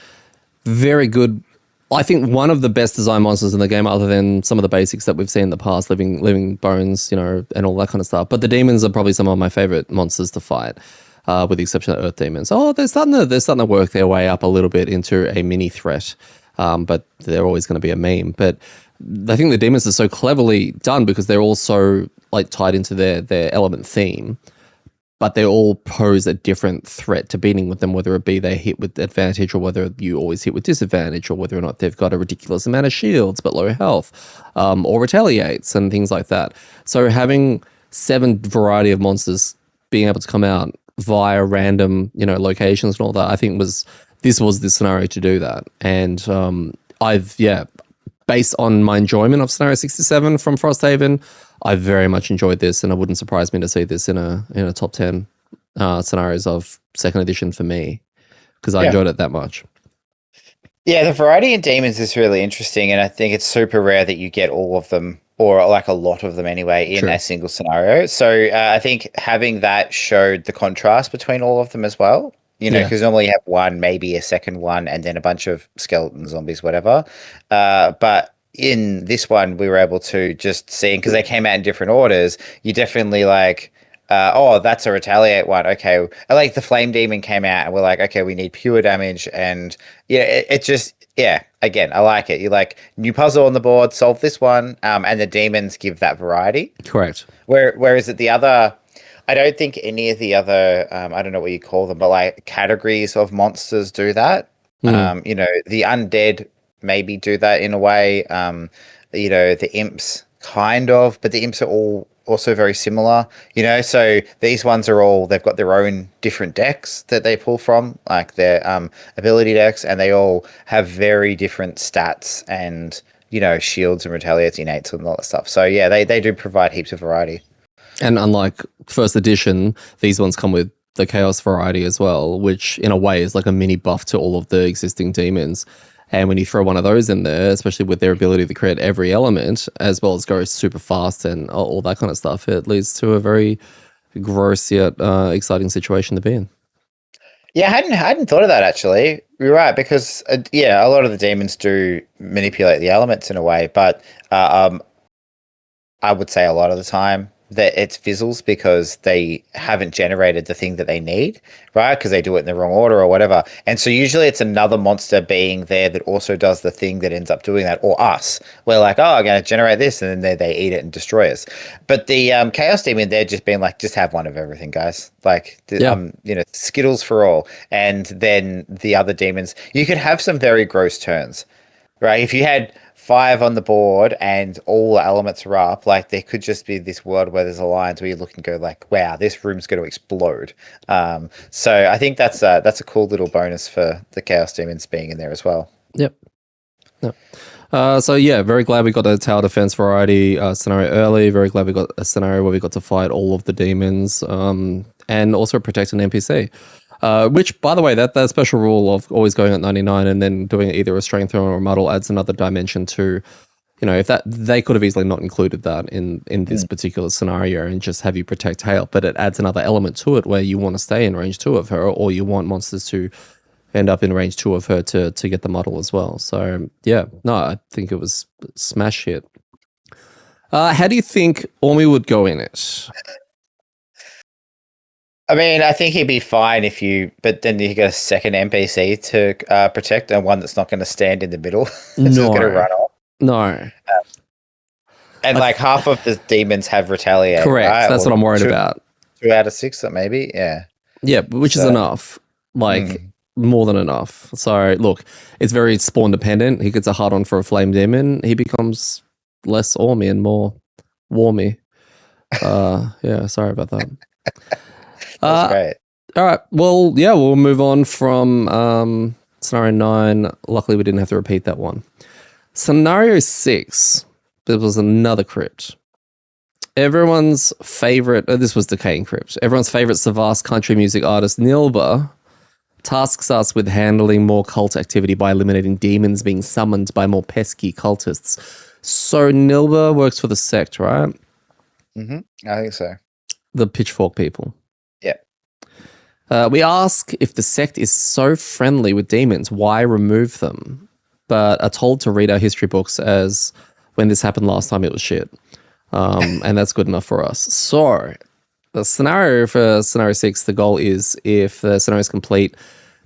Very good. I think one of the best design monsters in the game, other than some of the basics that we've seen in the past, living bones, and all that kind of stuff. But the demons are probably some of my favorite monsters to fight. With the exception of Earth Demons. Oh, they're starting to work their way up a little bit into a mini threat, but they're always going to be a meme. But I think the demons are so cleverly done because they're all so like tied into their element theme, but they all pose a different threat to beating with them, whether it be they hit with advantage or whether you always hit with disadvantage, or whether or not they've got a ridiculous amount of shields but low health, or retaliates and things like that. So having 7 variety of monsters being able to come out via random, locations and all that, I think this was the scenario to do that. And based on my enjoyment of scenario 67 from Frosthaven, I very much enjoyed this, and it wouldn't surprise me to see this in a top 10 scenarios of second edition for me, because I enjoyed it that much. Yeah, the variety in demons is really interesting, and I think it's super rare that you get all of them, or like a lot of them anyway, in a single scenario. So I think having that showed the contrast between all of them as well. Because normally you have one, maybe a second one, and then a bunch of skeletons, zombies, whatever. But in this one, we were able to just see, because they came out in different orders, you definitely like, that's a retaliate one. Okay. Like the flame demon came out and we're like, okay, we need pure damage. And it just, again, I like it. You like new puzzle on the board, solve this one. And the demons give that variety. Correct. Whereas at the other, I don't think any of the other, I don't know what you call them, but like categories of monsters do that. The undead maybe do that in a way. The imps kind of, but the imps are all also very similar, so these ones are all, they've got their own different decks that they pull from, like their ability decks, and they all have very different stats and shields and retaliates, innates and all that stuff. So yeah, they do provide heaps of variety. And unlike first edition, these ones come with the chaos variety as well, which in a way is like a mini buff to all of the existing demons. And when you throw one of those in there, especially with their ability to create every element, as well as go super fast and all that kind of stuff, it leads to a very gross yet exciting situation to be in. Yeah, I hadn't thought of that actually. You're right, because a lot of the demons do manipulate the elements in a way, but I would say a lot of the time that it's fizzles because they haven't generated the thing that they need, right? Because they do it in the wrong order or whatever. And so usually it's another monster being there that also does the thing that ends up doing that, or us. We're like, I'm going to generate this, and then they eat it and destroy us. But the Chaos Demon, they're just being like, just have one of everything, guys. Like, Skittles for all. And then the other demons, you could have some very gross turns, right? If you had 5 on the board and all the elements are up, like there could just be this world where there's alliance where you look and go like, wow, this room's going to explode. So I think that's a cool little bonus for the Chaos Demons being in there as well. Yep. Very glad we got a tower defense variety scenario early. Very glad we got a scenario where we got to fight all of the demons and also protect an NPC. Which, by the way, that special rule of always going at 99 and then doing either a strength or a muddle adds another dimension to, if that they could have easily not included that in this particular scenario and just have you protect Hale, but it adds another element to it where you want to stay in range 2 of her, or you want monsters to end up in range 2 of her to get the muddle as well. So I think it was smash hit. How do you think Ormi would go in it? I mean, I think he'd be fine but then you get a second NPC to protect, and one that's not going to stand in the middle. It's just going to run off. No. And half of the demons have retaliate. Correct. Right? That's what I'm worried about. 2 out of 6, maybe. Yeah. Yeah, which is enough. more than enough. So look, it's very spawn dependent. He gets a hard on for a flame demon, he becomes less ormy and more warmy. Yeah, sorry about that. That's great. All right. Well, yeah, we'll move on from scenario 9. Luckily, we didn't have to repeat that one. Scenario 6. There was another crypt. Everyone's favorite. This was Decaying Crypt. Everyone's favorite Savas country music artist Nilba tasks us with handling more cult activity by eliminating demons being summoned by more pesky cultists. So Nilba works for the sect, right? Mm-hmm. I think so. The pitchfork people. Yeah. We ask if the sect is so friendly with demons, why remove them? But are told to read our history books as when this happened last time, it was shit. And that's good enough for us. So the scenario for scenario 6, the goal is if the scenario is complete,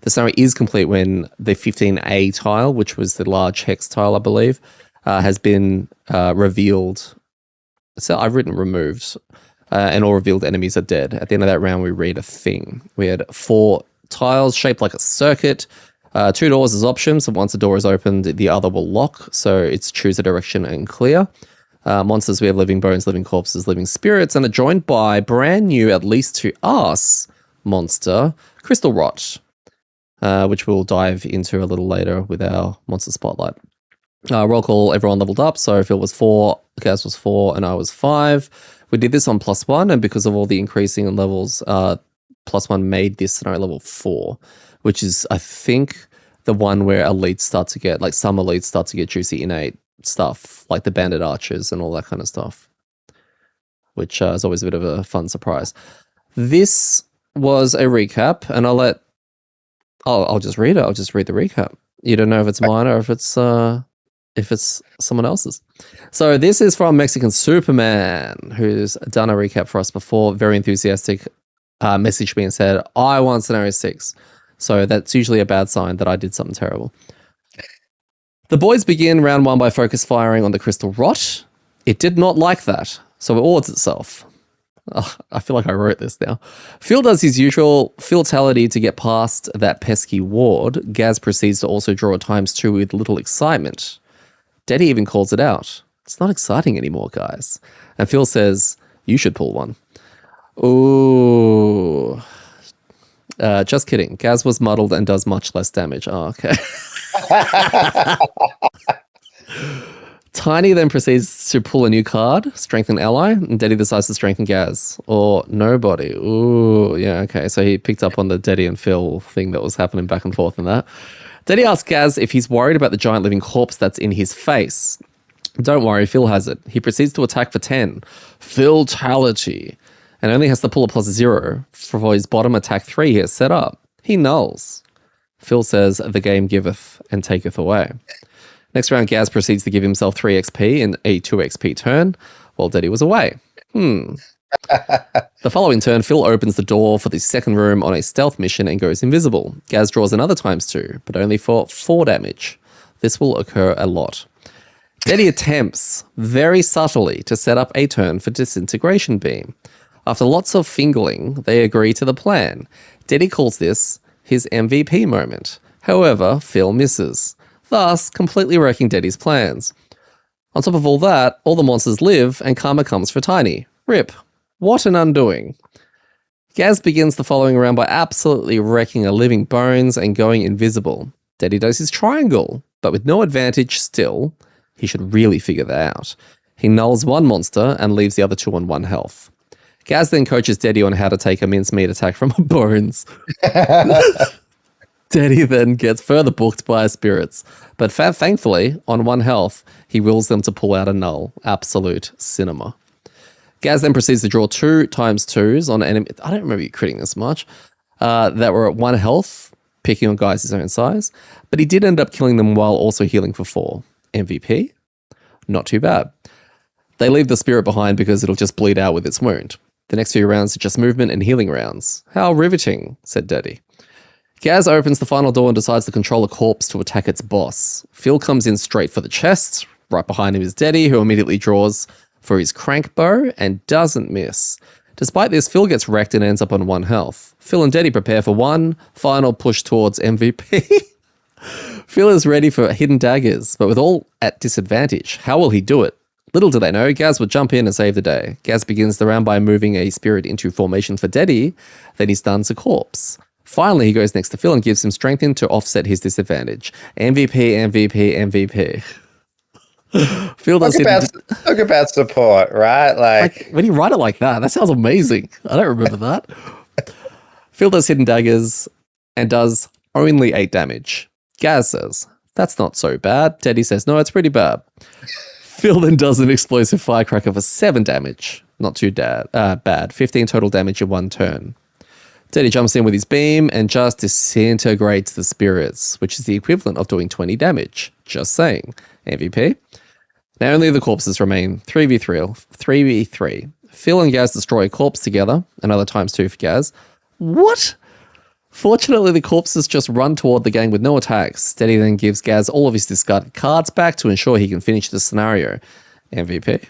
the scenario is complete when the 15A tile, which was the large hex tile, I believe, has been revealed. So I've written removed, and all revealed enemies are dead. At the end of that round, we read a thing. We had 4 tiles shaped like a circuit, 2 doors as options. So once a door is opened, the other will lock. So it's choose a direction and clear. Monsters, we have living bones, living corpses, living spirits, and are joined by brand new, at least to us, monster, Crystal Rot, which we'll dive into a little later with our monster spotlight. Roll call, everyone leveled up. So Phil was 4, Gaz was 4, and I was 5. We did this on +1, and because of all the increasing in levels, +1 made this scenario level 4, which is, I think, the one where elites start to get, like some elites start to get juicy innate stuff, like the bandit archers and all that kind of stuff, which is always a bit of a fun surprise. This was a recap, and I'll just read it. I'll just read the recap. You don't know if it's mine or if it's someone else's. So this is from Mexican Superman, who's done a recap for us before. Very enthusiastic. Messaged me and said, I want scenario 6. So that's usually a bad sign that I did something terrible. The boys begin round 1 by focus firing on the Crystal Rot. It did not like that, so it awards itself. Oh, I feel like I wrote this now. Phil does his usual fatality to get past that pesky ward. Gaz proceeds to also draw a ×2 with little excitement. Daddy even calls it out. It's not exciting anymore, guys. And Phil says, you should pull one. Ooh. Just kidding. Gaz was muddled and does much less damage. Oh, okay. Tiny then proceeds to pull a new card, strengthen ally, and Daddy decides to strengthen Gaz. Or nobody. Ooh, yeah, okay. So he picked up on the Daddy and Phil thing that was happening back and forth and that. Daddy asks Gaz if he's worried about the giant living corpse that's in his face. Don't worry, Phil has it. He proceeds to attack for 10. Philtality. And only has to pull a +0 for his bottom attack 3 he has set up. He nulls. Phil says, the game giveth and taketh away. Next round, Gaz proceeds to give himself 3 XP in a 2 XP turn, while Daddy was away. The following turn, Phil opens the door for the second room on a stealth mission and goes invisible. Gaz draws another ×2, but only for 4 damage. This will occur a lot. Daddy attempts, very subtly, to set up a turn for disintegration beam. After lots of fingering, they agree to the plan. Daddy calls this his MVP moment. However, Phil misses, thus completely wrecking Daddy's plans. On top of all that, all the monsters live and karma comes for Tiny. Rip. What an undoing. Gaz begins the following round by absolutely wrecking a living bones and going invisible. Daddy does his triangle, but with no advantage still. He should really figure that out. He nulls 1 monster and leaves the other 2 on 1 health. Gaz then coaches Daddy on how to take a mincemeat attack from bones. Daddy then gets further booked by spirits, but thankfully, on 1 health, he wills them to pull out a null. Absolute cinema. Gaz then proceeds to draw 2 ×2s on enemy. I don't remember you critting this much. That were at 1 health, picking on guys his own size, but he did end up killing them while also healing for 4. MVP? Not too bad. They leave the spirit behind because it'll just bleed out with its wound. The next few rounds are just movement and healing rounds. How riveting, said Daddy. Gaz opens the final door and decides to control a corpse to attack its boss. Phil comes in straight for the chest. Right behind him is Daddy, who immediately draws for his crank bow and doesn't miss. Despite this, Phil gets wrecked and ends up on 1 health. Phil and Deddy prepare for one final push towards MVP. Phil is ready for hidden daggers, but with all at disadvantage. How will he do it? Little do they know, Gaz would jump in and save the day. Gaz begins the round by moving a spirit into formation for Deddy, then he stuns a corpse. Finally, he goes next to Phil and gives him strength in to offset his disadvantage. MVP, MVP, MVP. Phil does talk about support, right? Like when you write it like that, that sounds amazing. I don't remember that. Phil does hidden daggers and does only 8 damage. Gaz says, that's not so bad. Teddy says, no, it's pretty bad. Phil then does an explosive firecracker for 7 damage. Not too bad. 15 total damage in 1 turn. Teddy jumps in with his beam and just disintegrates the spirits, which is the equivalent of doing 20 damage. Just saying. MVP. Now only the corpses remain. 3v3. Phil and Gaz destroy a corpse together. Another ×2 for Gaz. What? Fortunately, the corpses just run toward the gang with no attacks. Teddy then gives Gaz all of his discarded cards back to ensure he can finish the scenario. MVP.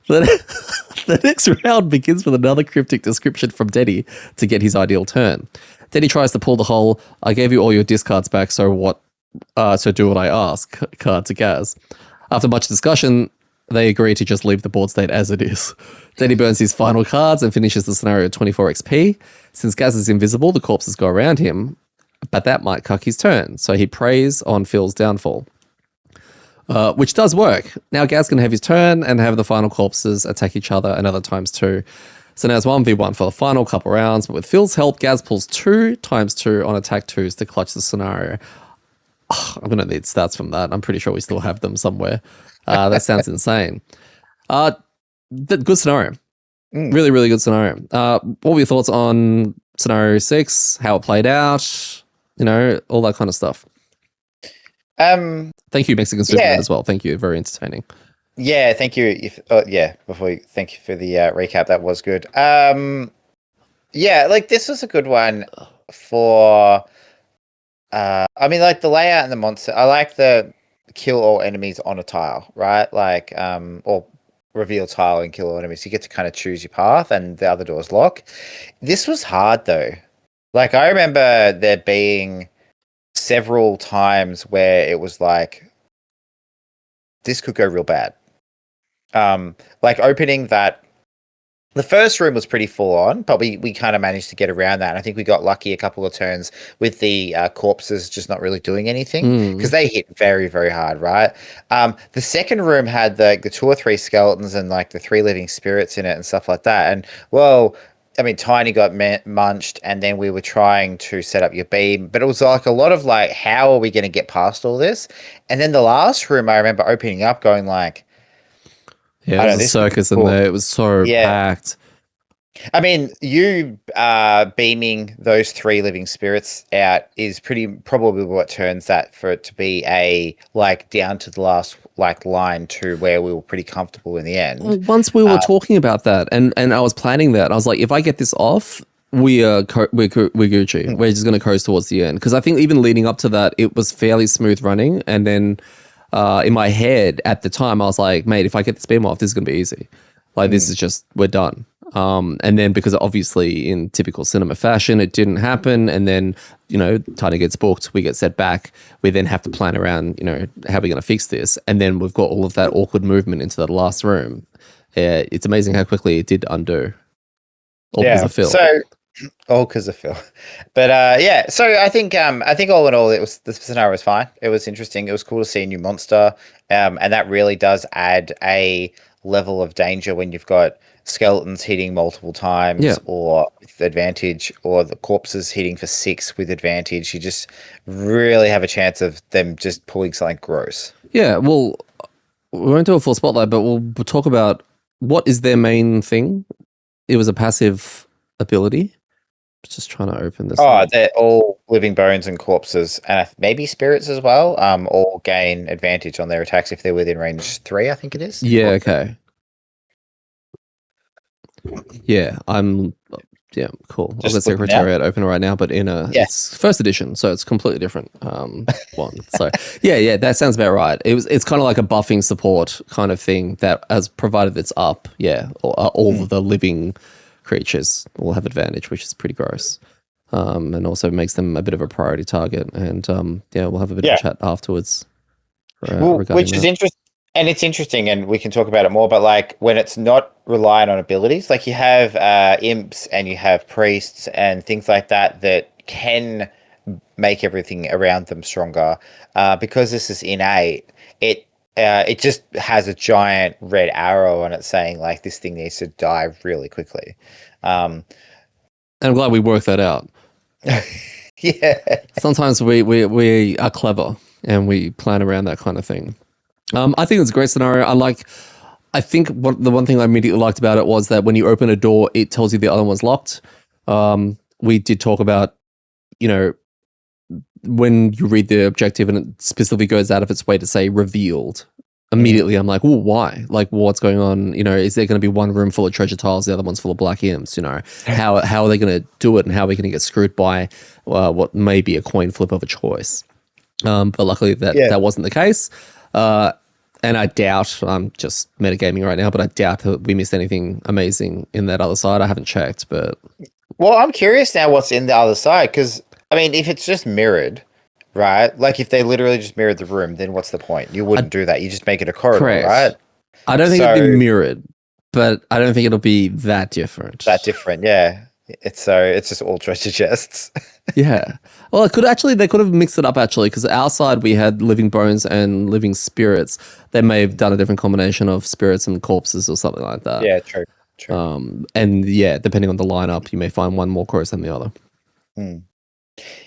The next round begins with another cryptic description from Deddy to get his ideal turn. Deddy tries to pull the whole, I gave you all your discards back, so do what I ask card to Gaz. After much discussion, they agree to just leave the board state as it is. Deddy burns his final cards and finishes the scenario at 24 XP. Since Gaz is invisible, the corpses go around him, but that might cuck his turn, so he preys on Phil's downfall. Which does work. Now Gaz can have his turn and have the final corpses attack each other another ×2. So now it's 1v1 for the final couple rounds, but with Phil's help, Gaz pulls 2 ×2 on attack 2s to clutch the scenario. I'm going to need stats from that. I'm pretty sure we still have them somewhere. That sounds insane. Good scenario. Really, really good scenario. What were your thoughts on scenario 6, how it played out, all that kind of stuff? Thank you, Mexican Superman, as well. Thank you. Very entertaining. Yeah, thank you. Thank you for the recap. That was good. This was a good one for. The layout and the monster. I like the kill all enemies on a tile, right? Or reveal tile and kill all enemies. You get to kind of choose your path, and the other doors lock. This was hard though. I remember there being several times where it was like, this could go real bad. Opening that, the first room was pretty full on, but we kind of managed to get around that. And I think we got lucky a couple of turns with the corpses just not really doing anything because they hit very, very hard, right? The second room had the 2 or 3 skeletons and the 3 living spirits in it and stuff like that. And Tiny got munched, and then we were trying to set up your beam, but it was a lot of how are we going to get past all this? And then the last room, I remember opening up going yeah, it was a circus in there. It was so packed. You beaming those 3 living spirits out is probably what turns that for it to be a down to the last line to where we were pretty comfortable in the end. Well, once we were talking about that, and I was planning that, I was like, if I get this off, we're Gucci. We're just going to coast towards the end, because I think even leading up to that, it was fairly smooth running, and then in my head at the time, I was like, mate, if I get this beam off, this is going to be easy. This is just, we're done. And then because obviously in typical cinema fashion, it didn't happen. And then, Tiny gets booked, we get set back. We then have to plan around, how we're going to fix this. And then we've got all of that awkward movement into the last room. It's amazing how quickly it did undo. All because of Phil. All because of Phil. But so I think all in all, the scenario was fine. It was interesting. It was cool to see a new monster. And that really does add a level of danger when you've got skeletons hitting multiple times or with advantage, or the corpses hitting for 6 with advantage. You just really have a chance of them just pulling something gross. Yeah, well, we won't do a full spotlight, but we'll talk about what is their main thing. It was a passive ability. Just trying to open this. They're all living bones and corpses, and maybe spirits as well. All gain advantage on their attacks if they're within range 3, I think it is. Yeah, okay. Yeah, cool. I've got Secretariat open right now, but in it's first edition, so it's completely different one. So yeah, that sounds about right. It's kind of like a buffing support kind of thing that, as provided it's up, all of the living creatures will have advantage, which is pretty gross. And also makes them a bit of a priority target. And we'll have a bit of a chat afterwards. Which is interesting. And it's interesting, and we can talk about it more, but like when it's not reliant on abilities, like you have imps and you have priests and things like that that can make everything around them stronger. Because this is innate, it just has a giant red arrow on it saying like this thing needs to die really quickly. And I'm glad we worked that out. Yeah. Sometimes we are clever and we plan around that kind of thing. I think it's a great scenario. I think the one thing I immediately liked about it was that when you open a door, it tells you the other one's locked. We did talk about, when you read the objective and it specifically goes out of its way to say revealed. Immediately, I'm like, well, why? Like, what's going on? Is there going to be one room full of treasure tiles, the other one's full of black imps? How are they going to do it, and how are we going to get screwed by what may be a coin flip of a choice? But luckily, that wasn't the case. And I doubt, I'm just metagaming right now, but I doubt that we missed anything amazing in that other side. I haven't checked, but... Well, I'm curious now what's in the other side, because, I mean, if it's just mirrored, right? Like, if they literally just mirrored the room, then what's the point? You wouldn't do that. You just make it a corridor, correct. Right? I don't think it'll be mirrored, but I don't think it'll be that different. Yeah. It's just all treasure chests. Yeah. Well, they could have mixed it up actually, because our side we had living bones and living spirits. They may have done a different combination of spirits and corpses or something like that. Yeah, true. And depending on the lineup, you may find one more gross than the other.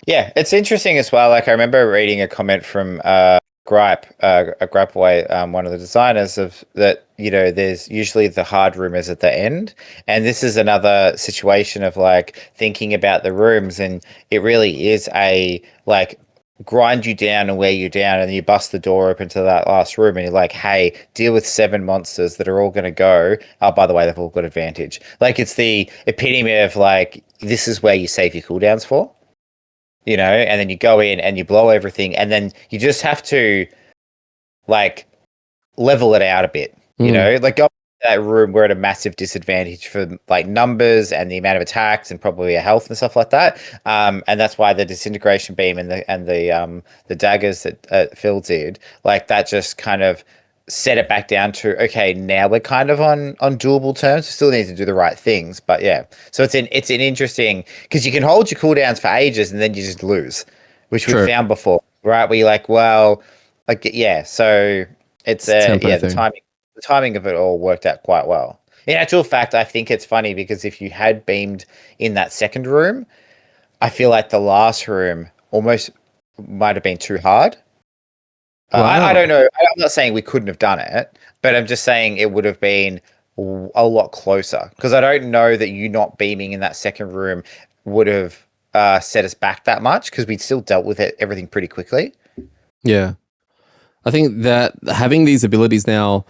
Yeah, it's interesting as well. Like I remember reading a comment from Gripeway, one of the designers of that, there's usually the hard room is at the end. And this is another situation of like thinking about the rooms, and it really is a like grind you down and wear you down, and you bust the door open to that last room and you're like, hey, deal with 7 monsters that are all going to go. Oh, by the way, they've all got advantage. Like it's the epitome of like, this is where you save your cooldowns for. And then you go in and you blow everything, and then you just have to like level it out a bit, like go to that room, we're at a massive disadvantage for like numbers and the amount of attacks and probably our health and stuff like that. And that's why the disintegration beam and the daggers that Phil did, like that just kind of set it back down to, okay, now we're kind of on doable terms. We still need to do the right things, but yeah. So it's an interesting, because you can hold your cooldowns for ages and then you just lose, which we've found before, right? Where you're like, well, like yeah. So it's the timing of it all worked out quite well. In actual fact, I think it's funny because if you had beamed in that second room, I feel like the last room almost might have been too hard. Wow. I don't know. I'm not saying we couldn't have done it, but I'm just saying it would have been a lot closer, because I don't know that you not beaming in that second room would have set us back that much, because we'd still dealt with everything pretty quickly. Yeah. I think that having these abilities now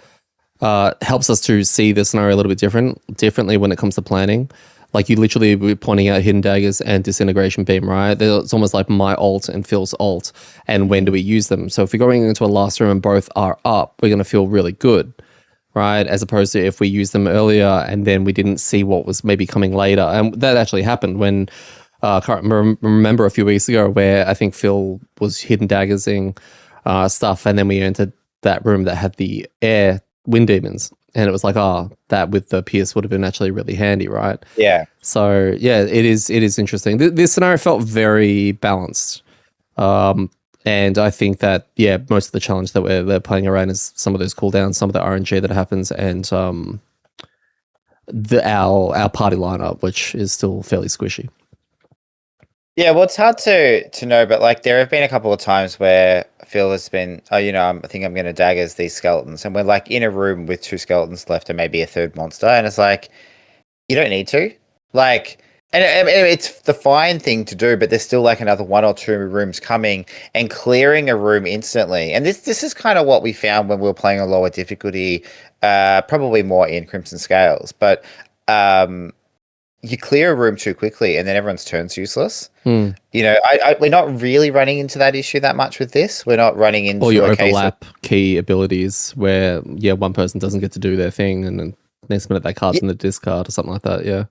helps us to see the scenario a little bit differently when it comes to planning. Like you literally were pointing out hidden daggers and disintegration beam, right? It's almost like my ult and Phil's ult. And when do we use them? So if we're going into a last room and both are up, we're going to feel really good, right? As opposed to if we use them earlier and then we didn't see what was maybe coming later. And that actually happened when I can't remember a few weeks ago where I think Phil was hidden daggersing stuff, and then we entered that room that had the air wind demons. And it was like, that with the Pierce would have been actually really handy, right? Yeah. So, yeah, it is interesting. This scenario felt very balanced. And I think that, most of the challenge that they're playing around is some of those cooldowns, some of the RNG that happens, and our party lineup, which is still fairly squishy. Yeah, well, it's hard to know, but like there have been a couple of times where Phil has been, I think I'm going to daggers these skeletons, and we're like in a room with 2 skeletons left and maybe a third monster, and it's like, you don't need to, like, and it's the fine thing to do, but there's still like another 1 or 2 rooms coming, and clearing a room instantly. And this is kind of what we found when we were playing a lower difficulty, probably more in Crimson Scales, but you clear a room too quickly and then everyone's turn's useless. We're not really running into that issue that much with this. We're not running into or you overlap key abilities where one person doesn't get to do their thing and then next minute they cast in the discard or something like that.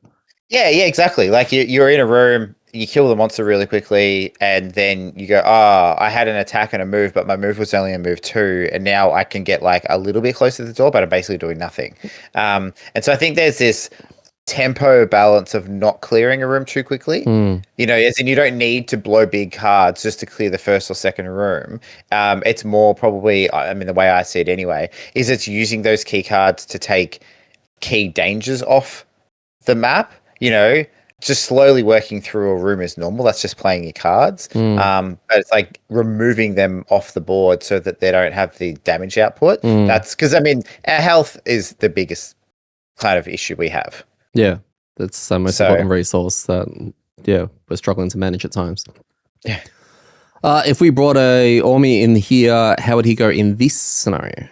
Yeah, exactly. Like you're in a room, you kill the monster really quickly, and then you go, "Oh, I had an attack and a move, but my move was only a move 2, and now I can get like a little bit closer to the door, but I'm basically doing nothing." And so I think there's this tempo balance of not clearing a room too quickly. You know, as in you don't need to blow big cards just to clear the first or second room. It's more probably, I mean, the way I see it anyway, is it's using those key cards to take key dangers off the map. You know, just slowly working through a room is normal. That's just playing your cards. But it's like removing them off the board so that they don't have the damage output. That's because, I mean, our health is the biggest kind of issue we have. Yeah, that's the most important resource that, we're struggling to manage at times. Yeah. If we brought a Ormi in here, how would he go in this scenario?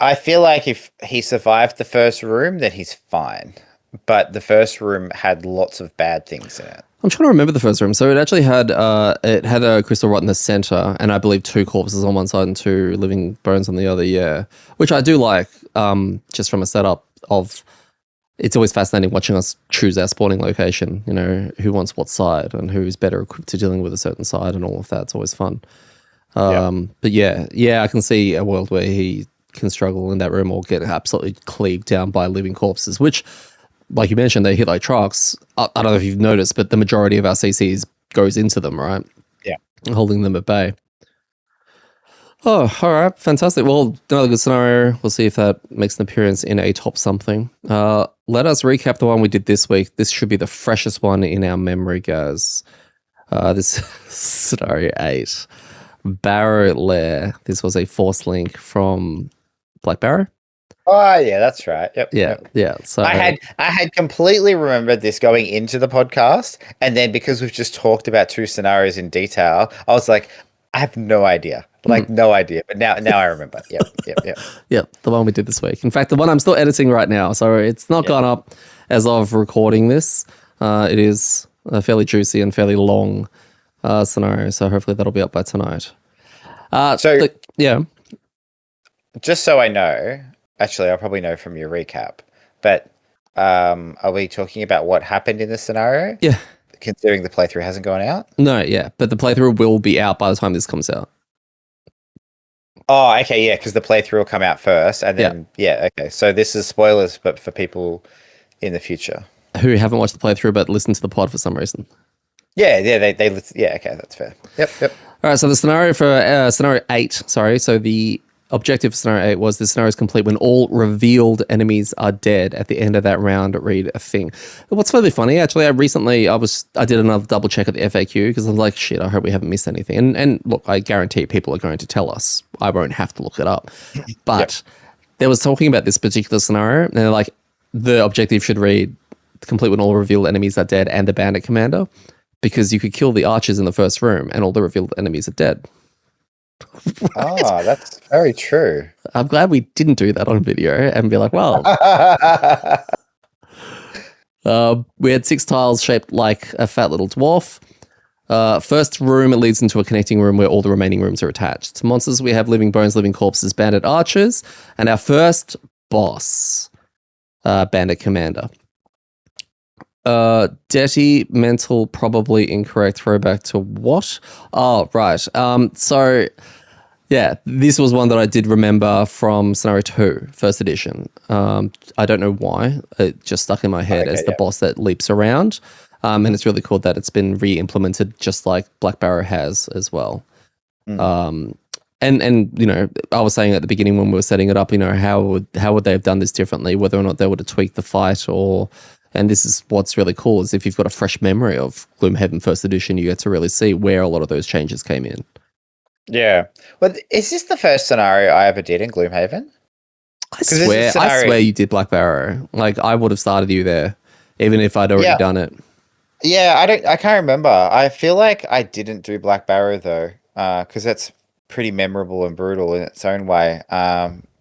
I feel like if he survived the first room, then he's fine. But the first room had lots of bad things in it. I'm trying to remember the first room. So it actually had a crystal rot in the center, and I believe 2 corpses on one side and 2 living bones on the other. Yeah, which I do like. Just from a setup of, it's always fascinating watching us choose our spawning location. You know, who wants what side and who's better equipped to dealing with a certain side and all of that. It's always fun. But yeah, I can see a world where he can struggle in that room or get absolutely cleaved down by living corpses, which, like you mentioned, they hit like trucks. I don't know if you've noticed, but the majority of our CCs goes into them, right? Yeah. Holding them at bay. Oh, all right. Fantastic. Well, another good scenario. We'll see if that makes an appearance in a top something. Let us recap the one we did this week. This should be the freshest one in our memory, guys. This scenario 8. Barrow Lair. This was a force link from Black Barrow. Oh yeah, that's right. Yep. Yeah. So I had completely remembered this going into the podcast, and then because we've just talked about 2 scenarios in detail, I was like, I have no idea. Like no idea. But now I remember. Yep. The one we did this week. In fact, the one I'm still editing right now, so it's not gone up as of recording this. It is a fairly juicy and fairly long scenario, so hopefully that'll be up by tonight. Just so I know, actually, I'll probably know from your recap, but are we talking about what happened in this scenario? Yeah. Considering the playthrough hasn't gone out? No, yeah, but the playthrough will be out by the time this comes out. Oh, okay, yeah, because the playthrough will come out first, and then, okay. So this is spoilers, but for people in the future. Who haven't watched the playthrough but listened to the pod for some reason. Yeah, they okay, that's fair. Yep. All right, so the scenario for scenario 8, so the objective for scenario 8 was the scenario is complete when all revealed enemies are dead. At the end of that round, read a thing. What's really funny, actually, I did another double check at the FAQ because I'm like, shit, I hope we haven't missed anything. And look, I guarantee people are going to tell us. I won't have to look it up. But there was talking about this particular scenario, and they're like, the objective should read complete when all revealed enemies are dead and the bandit commander, because you could kill the archers in the first room and all the revealed enemies are dead. Oh, that's very true. I'm glad we didn't do that on video and be like, well, we had 6 tiles shaped like a fat little dwarf. First room, it leads into a connecting room where all the remaining rooms are attached. Monsters, we have living bones, living corpses, bandit archers, and our first boss, bandit commander. Detty, mental, probably incorrect. Throwback to what? Oh, right. So, yeah, this was one that I did remember from Scenario 2, first edition. I don't know why. It just stuck in my head as the boss that leaps around. And it's really cool that it's been re-implemented just like Black Barrow has as well. And you know, I was saying at the beginning when we were setting it up, you know, how would they have done this differently, whether or not they would have tweaked the fight or... And this is what's really cool is if you've got a fresh memory of Gloomhaven First Edition, you get to really see where a lot of those changes came in. Yeah. Well, is this the first scenario I ever did in Gloomhaven? I swear you did Black Barrow. Like, I would have started you there, even if I'd already done it. Yeah, I can't remember. I feel like I didn't do Black Barrow, though, because that's pretty memorable and brutal in its own way.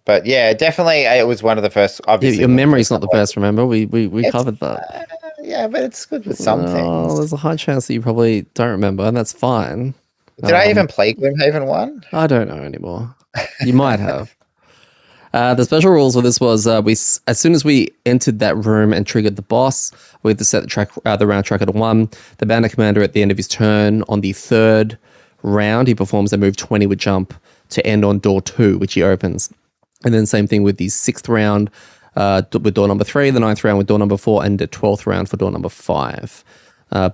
But yeah, definitely it was one of the first. Obviously, your memory's not the best. Remember, we covered that. Yeah, but it's good with some things. There's a high chance that you probably don't remember, and that's fine. Did I even play Gloomhaven 1? I don't know anymore. You might have. The special rules for this was as soon as we entered that room and triggered the boss, we had to set the round tracker to 1. The bandit commander at the end of his turn on the 3rd round, he performs a move 20 with jump to end on door 2, which he opens. And then same thing with the 6th round with door number 3, the 9th round with door number 4, and the 12th round for door number 5.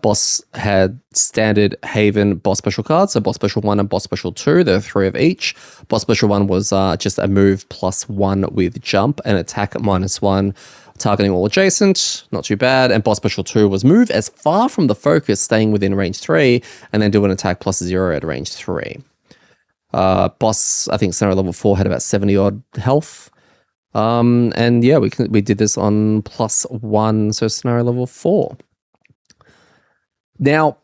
Boss had standard Haven boss special cards, so boss special 1 and boss special 2. There are 3 of each. Boss special 1 was just a move +1 with jump and attack -1, targeting all adjacent, not too bad. And boss special 2 was move as far from the focus, staying within range 3, and then do an attack +0 at range 3. Boss, I think scenario level 4 had about 70 odd health. And yeah, we did this on +1, so scenario level 4. Now,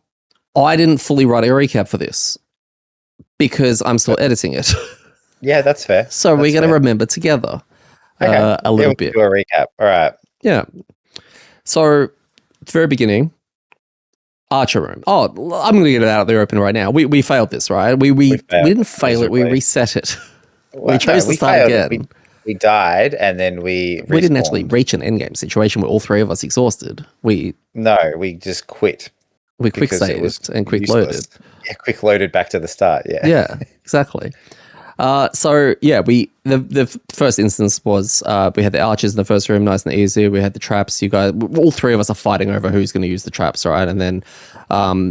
I didn't fully write a recap for this because I'm still editing it. Yeah, that's fair. So we're going to remember together a little bit. Do a recap. All right. Yeah. So, at the very beginning, Archer room. Oh, I'm going to get it out of the open right now. We failed this, right? We didn't fail it. We reset it. We chose to start again. We died, and then we didn't actually reach an endgame situation where all 3 of us exhausted. We just quit. We quick saved and quick loaded. Yeah, quick loaded back to the start. Yeah. Yeah, exactly. So yeah, the first instance was we had the archers in the first room, nice and easy. We had the traps. You guys, all 3 of us are fighting over who's going to use the traps, right? And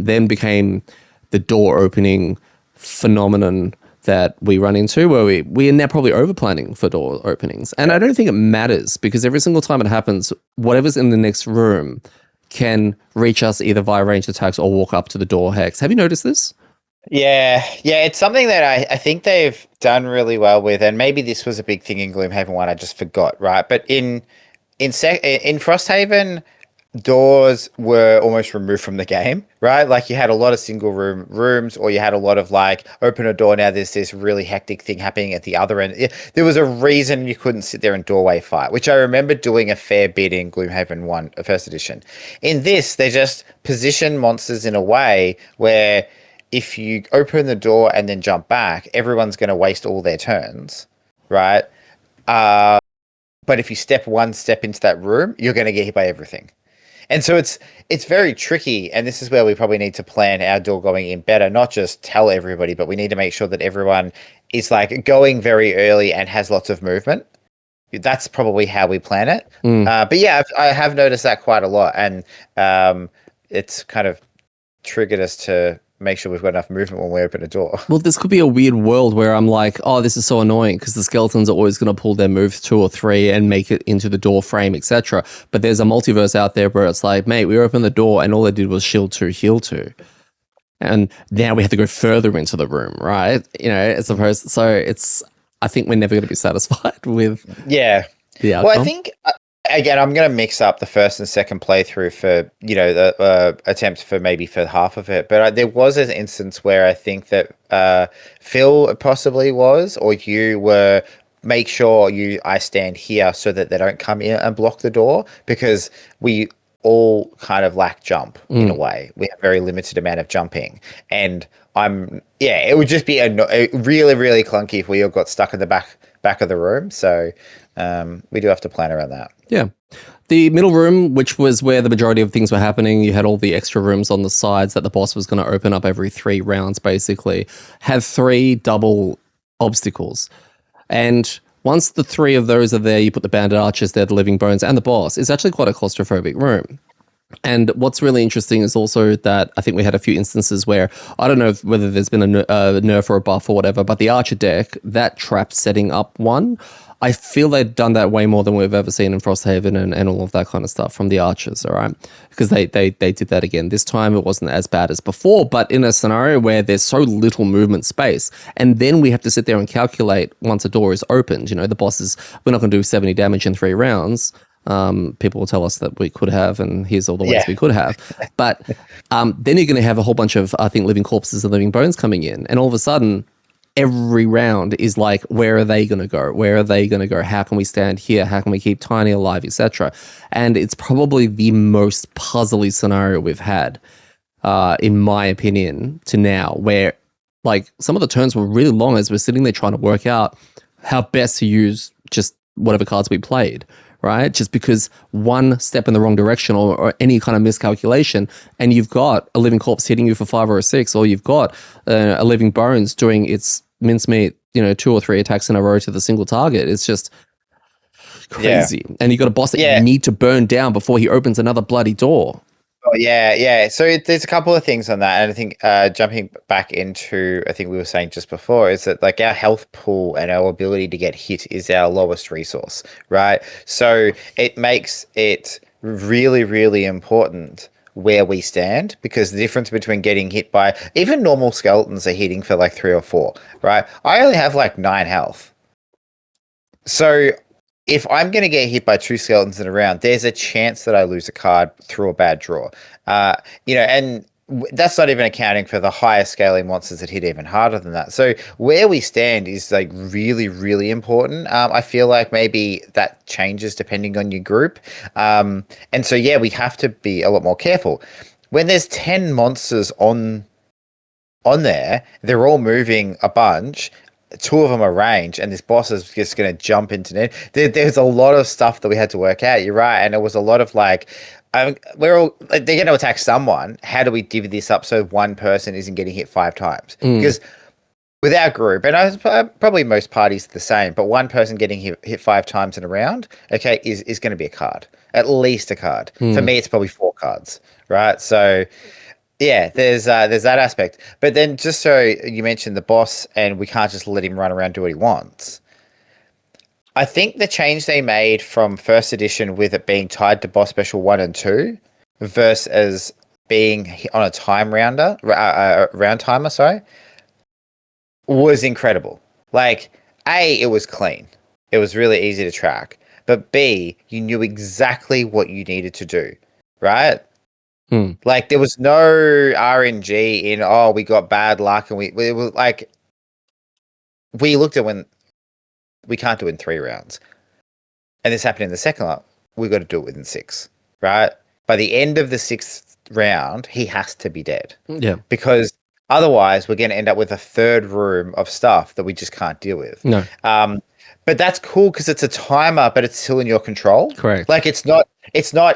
then became the door opening phenomenon that we run into, where we are now probably over planning for door openings. And I don't think it matters because every single time it happens, whatever's in the next room can reach us either via ranged attacks or walk up to the door hex. Have you noticed this? Yeah, it's something that I think they've done really well with, and maybe this was a big thing in Gloomhaven 1, I just forgot, right? But in Frosthaven, doors were almost removed from the game, right? Like you had a lot of single rooms, or you had a lot of like, open a door, now there's this really hectic thing happening at the other end. There was a reason you couldn't sit there and doorway fight, which I remember doing a fair bit in Gloomhaven 1, first edition. In this, they just position monsters in a way where if you open the door and then jump back, everyone's going to waste all their turns, right? But if you step one step into that room, you're going to get hit by everything. And so it's very tricky, and this is where we probably need to plan our door going in better, not just tell everybody, but we need to make sure that everyone is like going very early and has lots of movement. That's probably how we plan it. But yeah, I have noticed that quite a lot, and it's kind of triggered us to make sure we've got enough movement when we open a door. Well, this could be a weird world where I'm like, oh, this is so annoying because the skeletons are always going to pull their move 2 or 3 and make it into the door frame, etc. But there's a multiverse out there where it's like, mate, we opened the door and all they did was shield 2, heal 2. And now we have to go further into the room, right? You know, as opposed, so I think we're never going to be satisfied with the outcome. Well, I think again, I'm going to mix up the first and second playthrough for, the attempts for maybe for half of it. But there was an instance where I think that Phil possibly was, or you were, make sure I stand here so that they don't come in and block the door, because we all kind of lack jump in a way. We have very limited amount of jumping. And it would just be a really, really clunky if we all got stuck in the back of the room. So we do have to plan around that. Yeah. The middle room, which was where the majority of things were happening, you had all the extra rooms on the sides that the boss was going to open up every 3 rounds, basically, had 3 double obstacles. And once the 3 of those are there, you put the bandit archers there, the living bones, and the boss. It's actually quite a claustrophobic room. And what's really interesting is also that I think we had a few instances where, I don't know whether there's been a nerf or a buff or whatever, but the archer deck, that trap setting up one, I feel they've done that way more than we've ever seen in Frosthaven and all of that kind of stuff from the archers, all right? Because they did that again. This time it wasn't as bad as before, but in a scenario where there's so little movement space, and then we have to sit there and calculate once a door is opened, the boss is, we're not going to do 70 damage in 3 rounds. People will tell us that we could have, and here's all the ways we could have. But then you're going to have a whole bunch of, I think, living corpses and living bones coming in, and all of a sudden, every round is like, where are they going to go? Where are they going to go? How can we stand here? How can we keep Tiny alive, etc.? And it's probably the most puzzly scenario we've had, in my opinion, to now, where like some of the turns were really long as we're sitting there trying to work out how best to use just whatever cards we played, right? Just because one step in the wrong direction or any kind of miscalculation, and you've got a living corpse hitting you for 5 or a 6, or you've got a living bones doing its mincemeat, 2 or 3 attacks in a row to the single target. It's just crazy. Yeah. And you got a boss that you need to burn down before he opens another bloody door. Oh, yeah. So there's a couple of things on that. And I think jumping back into, I think we were saying just before, is that like our health pool and our ability to get hit is our lowest resource, right? So it makes it really, really important where we stand, because the difference between getting hit by, even normal skeletons are hitting for like 3 or 4, right? I only have like 9 health. So if I'm going to get hit by 2 skeletons in a round, there's a chance that I lose a card through a bad draw. And that's not even accounting for the higher scaling monsters that hit even harder than that. So where we stand is like really, really important. I feel like maybe that changes depending on your group. And so, yeah, we have to be a lot more careful. When there's 10 monsters on there, they're all moving a bunch. 2 of them are range, and this boss is just going to jump into it. There's a lot of stuff that we had to work out. You're right, and it was a lot of like, they're going to attack someone. How do we divvy this up so one person isn't getting hit 5 times? Because with our group, and probably most parties the same, but one person getting hit 5 times in a round, okay, is going to be a card, at least a card. For me, it's probably 4 cards, right? So. Yeah, there's that aspect. But then just so you mentioned the boss, and we can't just let him run around do what he wants. I think the change they made from first edition with it being tied to boss special 1 and 2 versus being on a time round timer, was incredible. Like, A, it was clean. It was really easy to track. But B, you knew exactly what you needed to do, right? Like there was no RNG in, we got bad luck, and we were like, we looked at when we can't do it in 3 rounds, and this happened in the second lap. We got to do it within 6, right? By the end of the 6th round, he has to be dead. Yeah, because otherwise we're going to end up with a 3rd room of stuff that we just can't deal with. No. But that's cool because it's a timer, but it's still in your control. Correct. Like it's not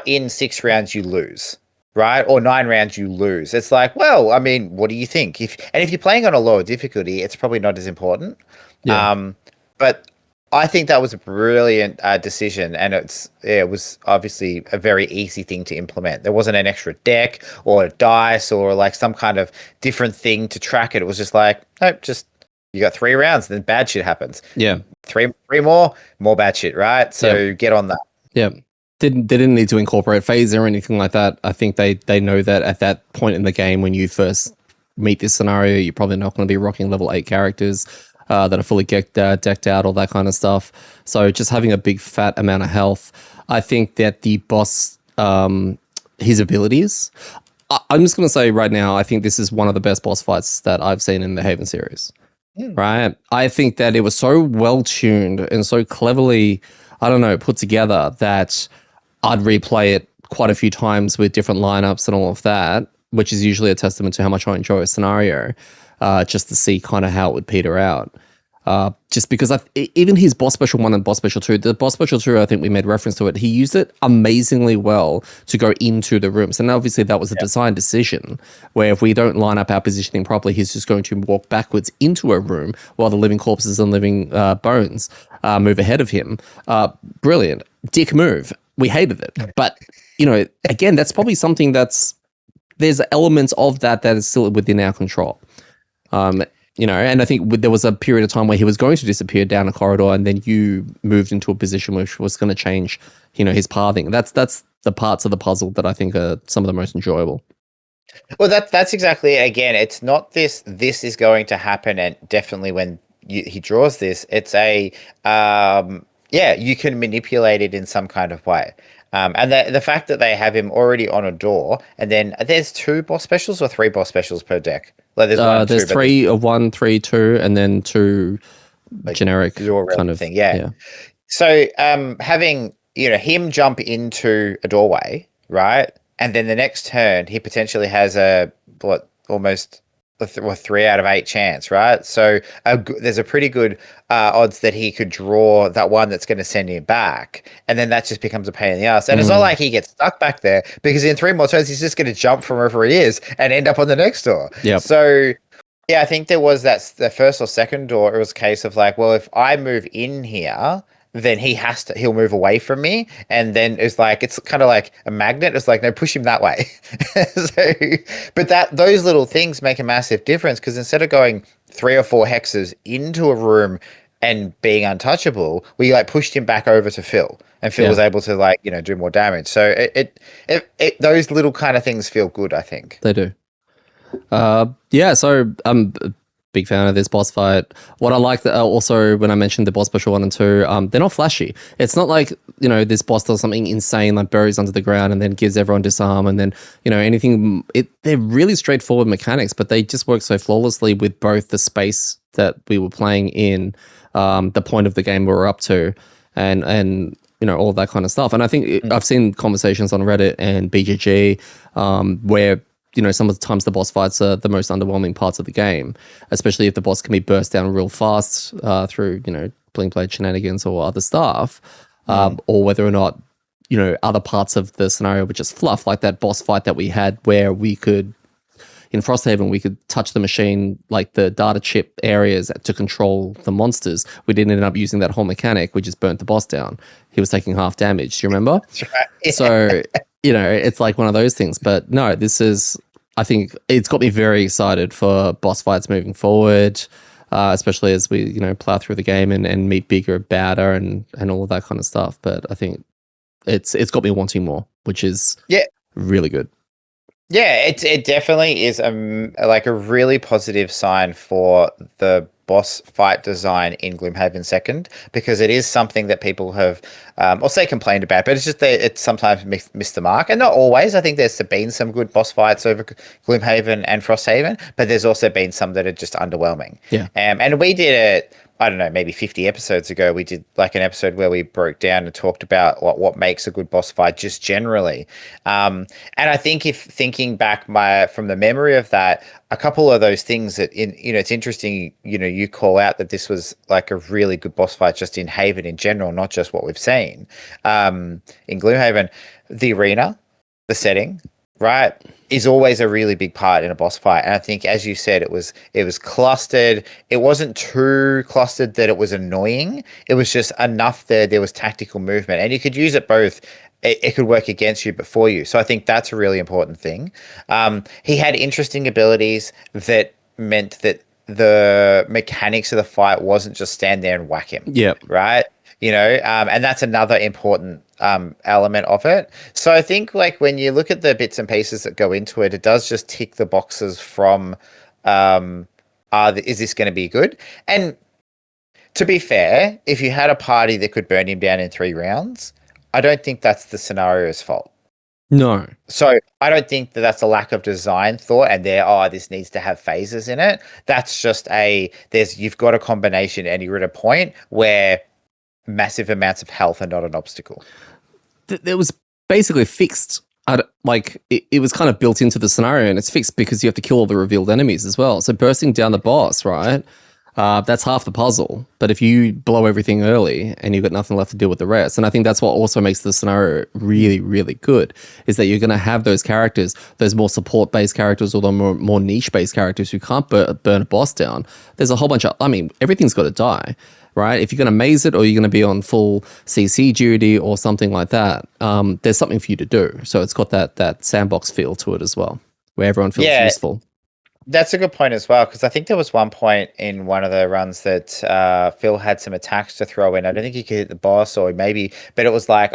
in 6 rounds you lose. Right? Or 9 rounds you lose. It's like, well, I mean, what do you think? If you're playing on a lower difficulty, it's probably not as important. Yeah. But I think that was a brilliant decision, and it was obviously a very easy thing to implement. There wasn't an extra deck or a dice or like some kind of different thing to track it. It was just like, nope, just you got 3 rounds, then bad shit happens. Yeah. 3 more bad shit, right? So get on that. Yeah. They didn't need to incorporate phaser or anything like that. I think they know that at that point in the game when you first meet this scenario, you're probably not going to be rocking level 8 characters that are fully decked out, all that kind of stuff. So just having a big fat amount of health, I think that the boss, his abilities, I'm just going to say right now, I think this is one of the best boss fights that I've seen in the Haven series. Right? I think that it was so well tuned and so cleverly, put together that I'd replay it quite a few times with different lineups and all of that, which is usually a testament to how much I enjoy a scenario, just to see kind of how it would peter out. Just because even his boss special 1 and boss special 2, the boss special 2, I think we made reference to it, he used it amazingly well to go into the rooms. And obviously that was a design decision where if we don't line up our positioning properly, he's just going to walk backwards into a room while the living corpses and living bones move ahead of him. Brilliant. Dick move. We hated it. But, again, that's probably something there's elements of that is still within our control. And I think there was a period of time where he was going to disappear down a corridor, and then you moved into a position which was going to change, his pathing. That's the parts of the puzzle that I think are some of the most enjoyable. Well, that's exactly it. Again, it's not this is going to happen, and definitely when he draws this, it's a you can manipulate it in some kind of way. And the fact that they have him already on a door, and then there's 2 boss specials or 3 boss specials per deck. Like there's 3 of 1, 3, 2, and then 2 like generic kind of thing. Yeah. So having him jump into a doorway, right, and then the next turn he potentially has almost 3 out of 8 chance, right? So there's a pretty good odds that he could draw that one that's going to send him back, and then that just becomes a pain in the ass. And it's not like he gets stuck back there, because in 3 more turns he's just going to jump from wherever he is and end up on the next door. Yep. So yeah, I think there was the first or second door. It was a case of like, well, if I move in here, then he'll move away from me. And then it's kind of like a magnet. It's like, no, push him that way. So, but those little things make a massive difference, because instead of going 3 or 4 hexes into a room and being untouchable, we like pushed him back over to Phil, and Phil was able to like, do more damage. So those little kind of things feel good, I think. They do. So I'm a big fan of this boss fight. What I like also when I mentioned the boss special 1 and 2, they're not flashy. It's not like, this boss does something insane, like buries under the ground and then gives everyone disarm and then, anything. They're really straightforward mechanics, but they just work so flawlessly with both the space that we were playing in, the point of the game we were up to, and all of that kind of stuff. And I think I've seen conversations on Reddit and BGG where some of the times the boss fights are the most underwhelming parts of the game, especially if the boss can be burst down real fast through, bling blade shenanigans or other stuff, or whether or not, other parts of the scenario were just fluff, like that boss fight that we had where we could, in Frosthaven, we could touch the machine, like the data chip areas to control the monsters. We didn't end up using that whole mechanic. We just burnt the boss down. He was taking half damage. Do you remember? That's right. Yeah. So, it's like one of those things. But no, I think it's got me very excited for boss fights moving forward, especially as we, plow through the game and meet bigger, badder and all of that kind of stuff. But I think it's got me wanting more, which is really good. Yeah, it definitely is like a really positive sign for the boss fight design in Gloomhaven 2nd, because it is something that people have, I'll say complained about, but it's just that it's sometimes missed the mark, and not always. I think there's been some good boss fights over Gloomhaven and Frosthaven, but there's also been some that are just underwhelming. Yeah, and we did it. I don't know, maybe 50 episodes ago, we did like an episode where we broke down and talked about what makes a good boss fight just generally. And I think if thinking back from the memory of that, a couple of those things that it's interesting, you call out that this was like a really good boss fight just in Haven in general, not just what we've seen. In Gloomhaven, the arena, the setting, right, is always a really big part in a boss fight. And I think, as you said, it was clustered. It wasn't too clustered that it was annoying. It was just enough there was tactical movement, and you could use it both. It could work against you but for you. So I think that's a really important thing. He had interesting abilities that meant that the mechanics of the fight wasn't just stand there and whack him. Yeah. Right? And that's another important element of it. So I think like when you look at the bits and pieces that go into it, it does just tick the boxes from is this going to be good? And to be fair, if you had a party that could burn him down in 3 rounds, I don't think that's the scenario's fault. No. So I don't think that's a lack of design thought and this needs to have phases in it. That's just you've got a combination and you're at a point where massive amounts of health are not an obstacle. It was basically fixed. It was kind of built into the scenario, and it's fixed because you have to kill all the revealed enemies as well. So bursting down the boss, right? That's half the puzzle. But if you blow everything early and you've got nothing left to deal with the rest, and I think that's what also makes the scenario really, really good, is that you're going to have those characters, those more support-based characters or the more niche-based characters who can't burn a boss down. There's a whole bunch of, everything's got to die. Right? If you're going to maze it or you're going to be on full CC duty or something like that, there's something for you to do. So it's got that sandbox feel to it as well, where everyone feels useful. That's a good point as well, because I think there was one point in one of the runs that Phil had some attacks to throw in. I don't think he could hit the boss, but it was like,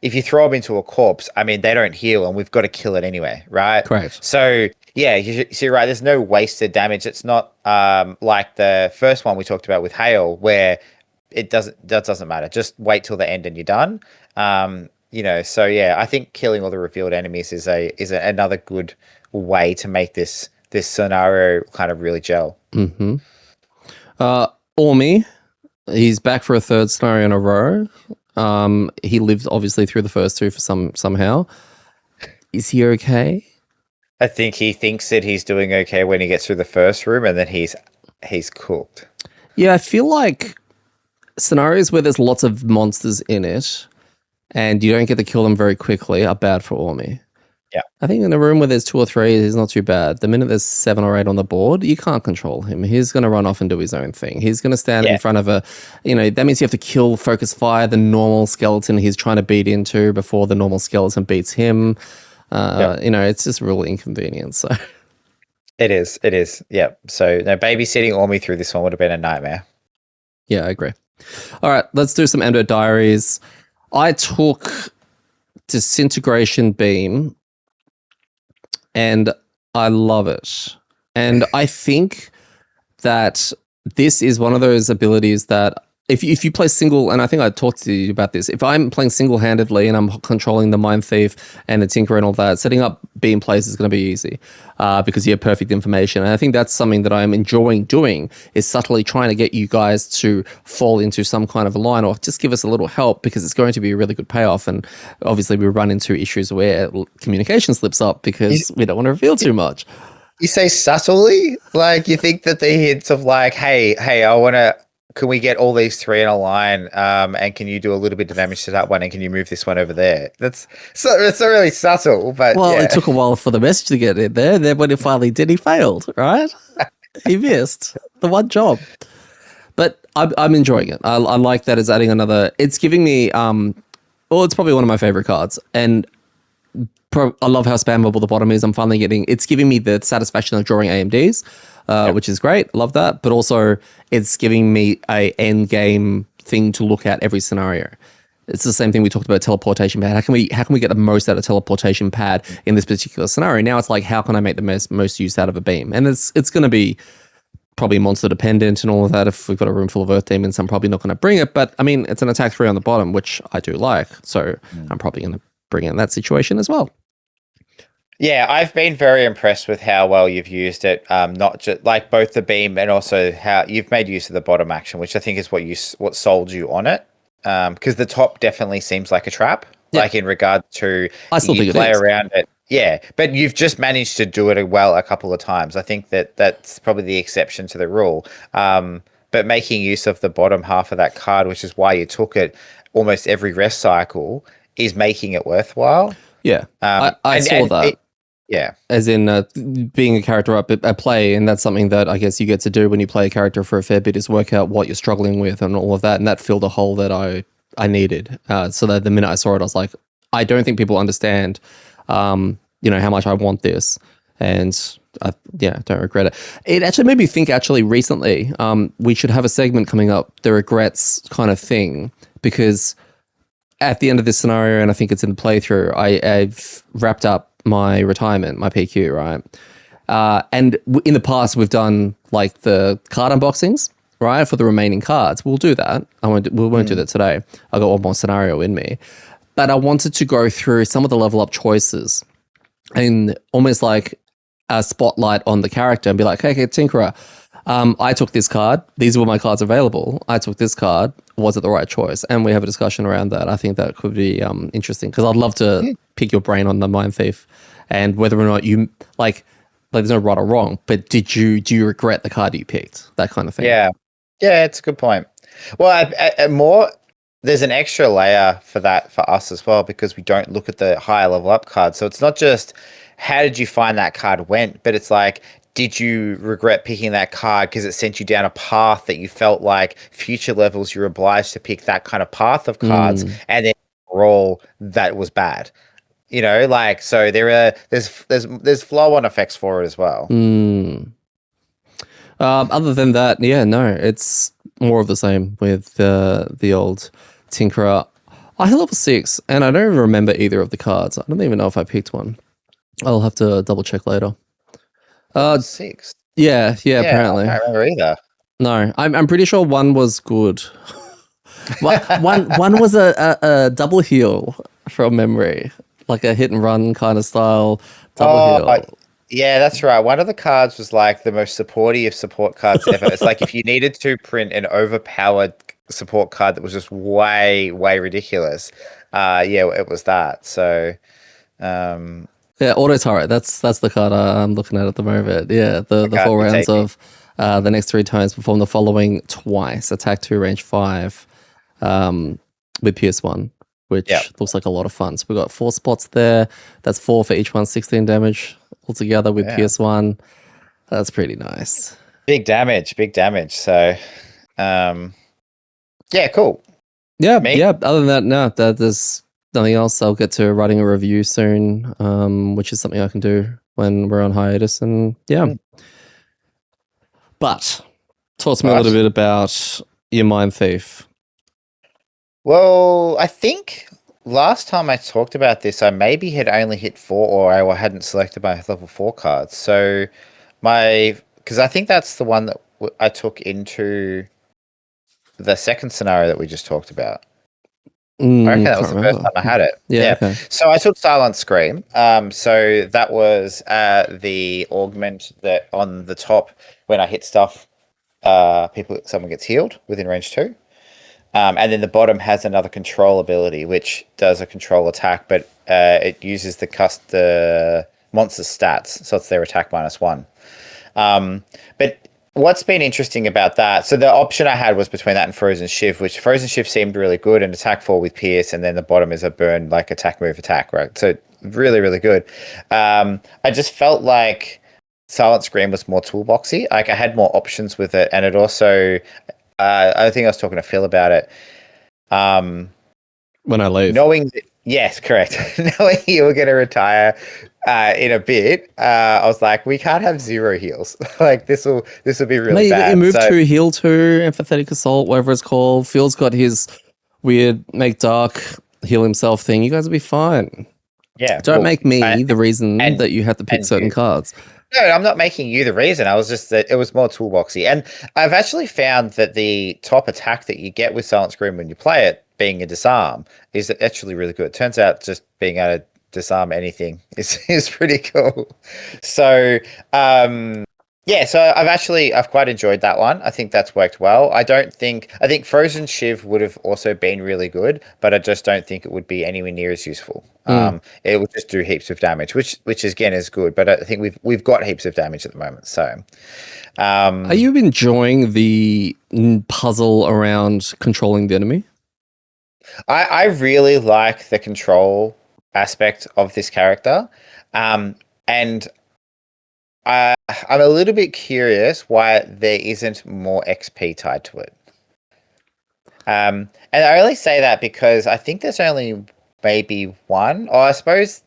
if you throw him into a corpse, they don't heal and we've got to kill it anyway, right? Correct. So yeah, you're right. There's no wasted damage. It's not like the first one we talked about with Hail, where that doesn't matter. Just wait till the end and you're done. So yeah, I think killing all the revealed enemies is another good way to make this scenario kind of really gel. Mm-hmm. Ormi, he's back for a 3rd scenario in a row. He lived obviously through the first 2 for somehow. Is he okay? I think he thinks that he's doing okay when he gets through the first room, and then he's cooked. Yeah, I feel like scenarios where there's lots of monsters in it and you don't get to kill them very quickly are bad for Ormy. Yeah. I think in a room where there's 2 or 3, he's not too bad. The minute there's 7 or 8 on the board, you can't control him. He's going to run off and do his own thing. He's going to stand in front of that means you have to kill, focus fire, the normal skeleton he's trying to beat into before the normal skeleton beats him. It's just real inconvenient. So It is. Yeah. So no, babysitting Ormy through this one would have been a nightmare. Yeah, I agree. All right, let's do some amDirt Diaries. I took Disintegration Beam and I love it. And I think that this is one of those abilities that if you play single, and I think I talked to you about this, if I'm playing single-handedly and I'm controlling the Mind Thief and the Tinker and all that, setting up beam plays is going to be easy because you have perfect information. And I think that's something that I'm enjoying doing, is subtly trying to get you guys to fall into some kind of a line or just give us a little help, because it's going to be a really good payoff. And obviously we run into issues where communication slips up because we don't want to reveal too much. You say subtly? Like, you think that the hints of like, hey, can we get all these 3 in a line? And can you do a little bit of damage to that one? And can you move this one over there? It's not really subtle, but it took a while for the message to get in there. Then when it finally did, he failed, right? He missed the one job. But I'm enjoying it. I like that it's adding another. It's giving me, it's probably one of my favorite cards. And I love how spammable the bottom is. I'm finally it's giving me the satisfaction of drawing AMDs, which is great. Love that. But also it's giving me a end game thing to look at every scenario. It's the same thing we talked about teleportation pad. How can we get the most out of teleportation pad in this particular scenario? Now it's like, how can I make the most use out of a beam? And it's going to be probably monster dependent and all of that. If we've got a room full of earth demons, I'm probably not going to bring it. But I mean, it's an attack 3 on the bottom, which I do like. So I'm probably going to bring in that situation as well. Yeah, I've been very impressed with how well you've used it. Not just like both the beam and also how you've made use of the bottom action, which I think is what sold you on it. Because the top definitely seems like a trap, like in regard to I still think play it is. around it. Yeah, but you've just managed to do it well a couple of times. I think that's probably the exception to the rule. But making use of the bottom half of that card, which is why you took it almost every rest cycle, is making it worthwhile. Yeah, I saw that. Yeah. As in being a character up at play, and that's something that I guess you get to do when you play a character for a fair bit, is work out what you're struggling with and all of that, and that filled a hole that I needed. So that the minute I saw it, I was like, I don't think people understand, how much I want this, and I don't regret it. It actually made me think, recently, we should have a segment coming up, the regrets kind of thing, because at the end of this scenario, and I think it's in the playthrough, I've wrapped up my retirement, my PQ, right? And in the past, we've done like the card unboxings, right? For the remaining cards. We'll do that. We won't do that today. I've got one more scenario in me. But I wanted to go through some of the level up choices and almost like a spotlight on the character and be like, okay, Tinkerer, I took this card. These were my cards available. I took this card. Was it the right choice? And we have a discussion around that. I think that could be interesting, because I'd love to pick your brain on the Mind Thief and whether or not you like there's no right or wrong, but do you regret the card you picked? That kind of thing. Yeah, it's a good point. Well, there's an extra layer for that for us as well, because we don't look at the higher level up cards. So it's not just how did you find that card went, but it's like, did you regret picking that card because it sent you down a path that you felt like future levels you're obliged to pick that kind of path of cards, and then overall that was bad. So there's flow on effects for it as well. Other than that, it's more of the same with the old Tinkerer. I hit level 6, and I don't even remember either of the cards. I don't even know if I picked one. I'll have to double check later. 6. Yeah, apparently. I don't remember either. No, I'm pretty sure one was good. one was a double heal from memory, like a hit and run kind of style double heal. Yeah, that's right. One of the cards was like the most supporty of support cards ever. It's like if you needed to print an overpowered support card that was just way, way ridiculous. It was that. So, Yeah, auto turret. That's the card I'm looking at the moment. Yeah, the card 4 you're rounds taking. of the next 3 turns perform the following twice: attack 2, range 5, with PS1, Yeah. which looks like a lot of fun. So we got 4 spots there. That's 4 for each one, 16 damage altogether with Yeah. PS1. That's pretty nice. Big damage. So, yeah, cool. Yeah, Me? yeah. Other than that, no, there's nothing else. I'll get to writing a review soon, which is something I can do when we're on hiatus. And yeah, but talk to me a little But, bit about your Mind Thief. well, I think last time I talked about this, I maybe had only hit 4 or I hadn't selected my level 4 cards. So because I think that's the one that I took into the second scenario that we just talked about. I reckon that was Can't the first remember. time I had it. Yeah, okay. So I took Silent Scream. So that was the augment that on the top when I hit stuff, someone gets healed within range 2. And then the bottom has another control ability, which does a control attack, but it uses the monster's stats, so it's their attack -1. But what's been interesting about that, so the option I had was between that and Frozen Shiv, which Frozen Shiv seemed really good, and attack 4 with Pierce, and then the bottom is a burn, like attack, move, attack, right? So really, really good. I just felt like Silent Scream was more toolboxy. Like I had more options with it, and it also, I think I was talking to Phil about it. When I leave. Yes, correct. Knowing you were going to retire in a bit, I was like, we can't have 0 heals. Like this will be really Mate, bad. you move to heal 2, empathetic assault, whatever it's called. Phil's got his weird make dark heal himself thing. You guys will be fine. Yeah, Don't make me the reason and- that you have to pick and certain you. cards. No, I'm not making you the reason. I was just that it was more toolboxy. And I've actually found that the top attack that you get with Silent Scream when you play it, being a disarm, is actually really good. It turns out just being able to disarm anything is pretty cool. So, yeah, so I've quite enjoyed that one. I think that's worked well. I think Frozen Shiv would have also been really good, but I just don't think it would be anywhere near as useful. It would just do heaps of damage, which again is good, but I think we've got heaps of damage at the moment. So, are you enjoying the puzzle around controlling the enemy? I really like the control aspect of this character, and I'm a little bit curious why there isn't more XP tied to it. And I only say that because I think there's only maybe one, or I suppose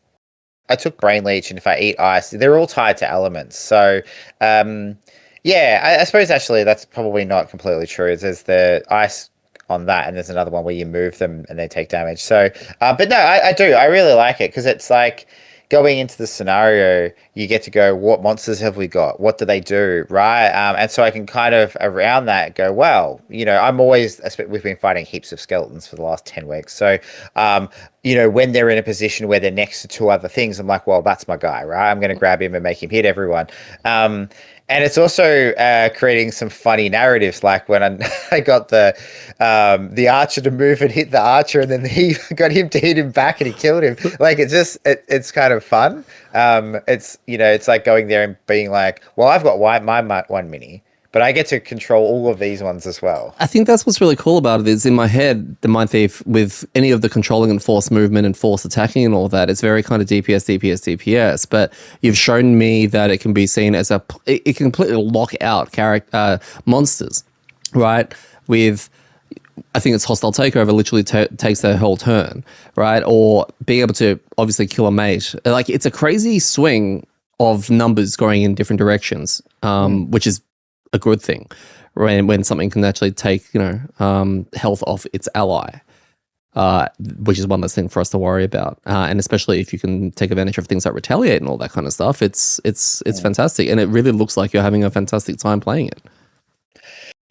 I took Brain Leech, and if I eat ice, they're all tied to elements. So, yeah, I suppose actually that's probably not completely true. There's the ice on that, and there's another one where you move them and they take damage. So, but no, I do. I really like it because it's like going into the scenario, you get to go, what monsters have we got? What do they do? Right. And so I can kind of around that go, well, we've been fighting heaps of skeletons for the last 10 weeks. So, when they're in a position where they're next to 2 other things, I'm like, well, that's my guy, right? I'm going to grab him and make him hit everyone. And it's also creating some funny narratives, like when I got the archer to move and hit the archer, and then he got him to hit him back, and he killed him. Like it's kind of fun. It's like going there and being like, well, I've got my 1 mini, but I get to control all of these ones as well. I think that's what's really cool about it is in my head, the Mind Thief with any of the controlling and force movement and force attacking and all that, it's very kind of DPS. But you've shown me that it can be seen as it can completely lock out monsters, right? With, I think it's hostile takeover literally takes their whole turn, right? Or being able to obviously kill a mate. Like it's a crazy swing of numbers going in different directions, which is a good thing when something can actually take health off its ally, which is one less thing for us to worry about, and especially if you can take advantage of things like retaliate and all that kind of stuff, it's fantastic, and it really looks like you're having a fantastic time playing it.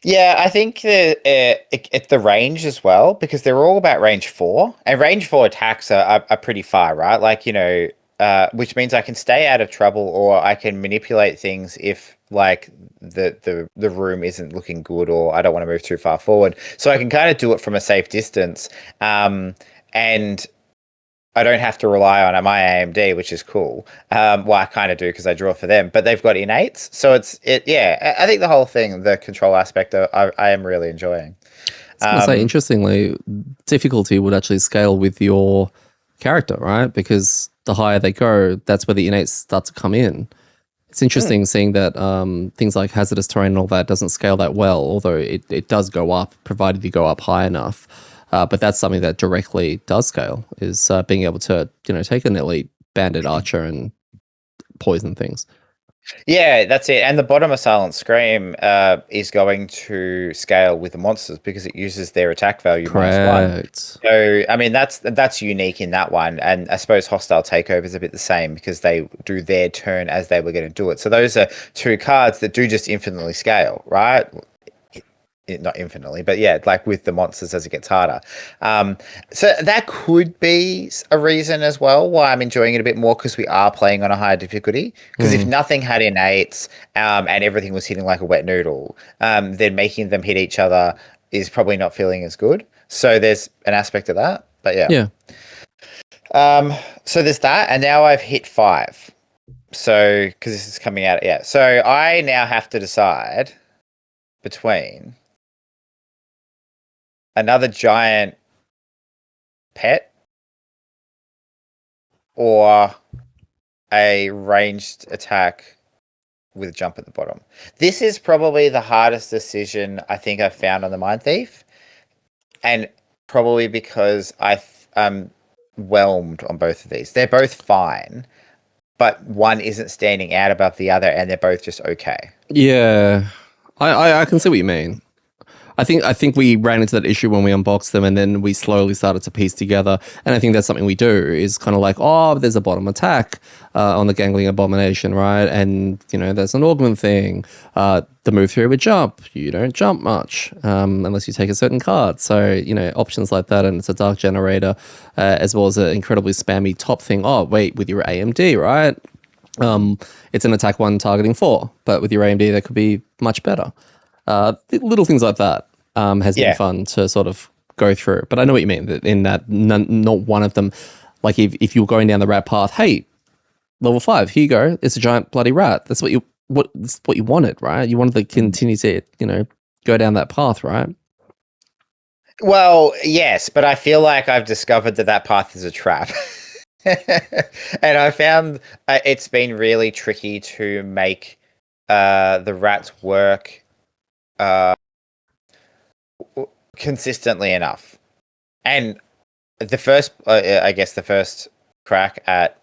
Yeah, I think it's the range as well, because they're all about range 4, and range 4 attacks are pretty far, right? Like, which means I can stay out of trouble, or I can manipulate things if like the room isn't looking good, or I don't want to move too far forward. So I can kind of do it from a safe distance. And I don't have to rely on my AMD, which is cool. Well, I kind of do because I draw for them, but they've got innates, so yeah. I think the whole thing, the control aspect, I am really enjoying. I was going to say, interestingly, difficulty would actually scale with your character, right? Because the higher they go, that's where the innates start to come in. It's interesting seeing that things like hazardous terrain and all that doesn't scale that well, although it does go up, provided you go up high enough. But that's something that directly does scale, is being able to, take an elite bandit archer and poison things. Yeah, that's it. And the bottom of Silent Scream is going to scale with the monsters because it uses their attack value Correct. -1. So, I mean, that's unique in that one. And I suppose Hostile Takeover is a bit the same because they do their turn as they were going to do it. So those are two cards that do just infinitely scale, right? Not infinitely, but yeah, like with the monsters as it gets harder. So that could be a reason as well why I'm enjoying it a bit more, because we are playing on a higher difficulty. Because if nothing had innates and everything was hitting like a wet noodle, then making them hit each other is probably not feeling as good. So there's an aspect of that, but yeah. So there's that, and now I've hit 5. So because this is coming out, yeah. So I now have to decide between another giant pet or a ranged attack with a jump at the bottom. This is probably the hardest decision I think I've found on the Mind Thief, and probably because I'm whelmed on both of these. They're both fine, but one isn't standing out above the other, and they're both just okay. Yeah, I can see what you mean. I think we ran into that issue when we unboxed them, and then we slowly started to piece together. And I think that's something we do, is kind of like, oh, there's a bottom attack on the Gangling Abomination, right? And, there's an augment thing. The move through with jump, you don't jump much unless you take a certain card. So, options like that. And it's a dark generator, as well as an incredibly spammy top thing. Oh, wait, with your AMD, right? It's an attack 1 targeting 4, but with your AMD, that could be much better. Little things like that has been fun to sort of go through. But I know what you mean, that in that not one of them, like if you were going down the rat path, hey, level 5, here you go, it's a giant bloody rat. That's what you wanted, right? You wanted to continue to, go down that path, right? Well, yes, but I feel like I've discovered that path is a trap. And I found it's been really tricky to make the rats work consistently enough. And the first, I guess the first crack at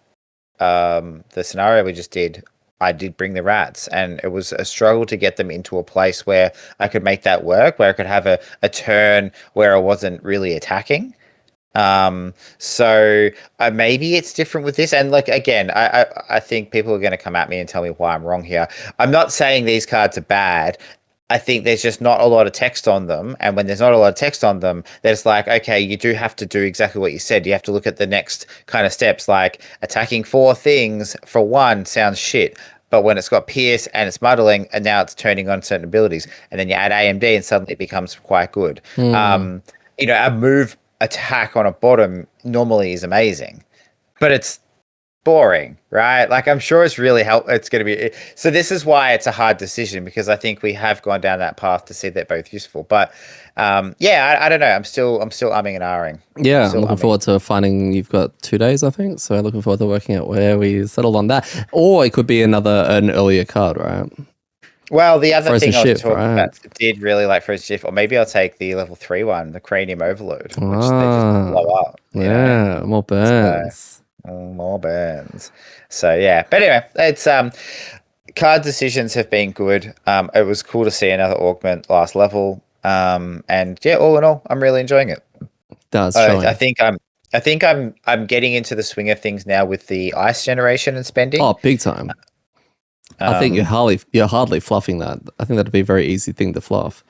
the scenario we just did, I did bring the rats, and it was a struggle to get them into a place where I could make that work, where I could have a turn where I wasn't really attacking. So maybe it's different with this. And like, again, I think people are going to come at me and tell me why I'm wrong here. I'm not saying these cards are bad. I think there's just not a lot of text on them. And when there's not a lot of text on them, there's like, okay, you do have to do exactly what you said. You have to look at the next kind of steps, like attacking 4 things for 1 sounds shit. But when it's got Pierce and it's muddling, and now it's turning on certain abilities, and then you add AMD and suddenly it becomes quite good. A move attack on a bottom normally is amazing, but it's boring, right? Like, I'm sure it's really it's going to be. So this is why it's a hard decision, because I think we have gone down that path to see they're both useful. But I don't know. I'm still umming and ahhing. Yeah, I'm looking forward to finding. You've got 2 days, I think. So looking forward to working out where we settled on that. Or it could be an earlier card, right? Well, the other Frozen thing I was Shift, talking right? about did really like Frozen Shift, or maybe I'll take the level 3 one, the Cranium Overload, which they just blow up. Yeah, more burns. More burns. So yeah, but anyway, it's card decisions have been good. It was cool to see another augment last level. And yeah, all in all, I'm really enjoying it. I think I'm getting into the swing of things now with the ice generation and spending. Oh, big time. I think you're hardly fluffing that. I think that'd be a very easy thing to fluff.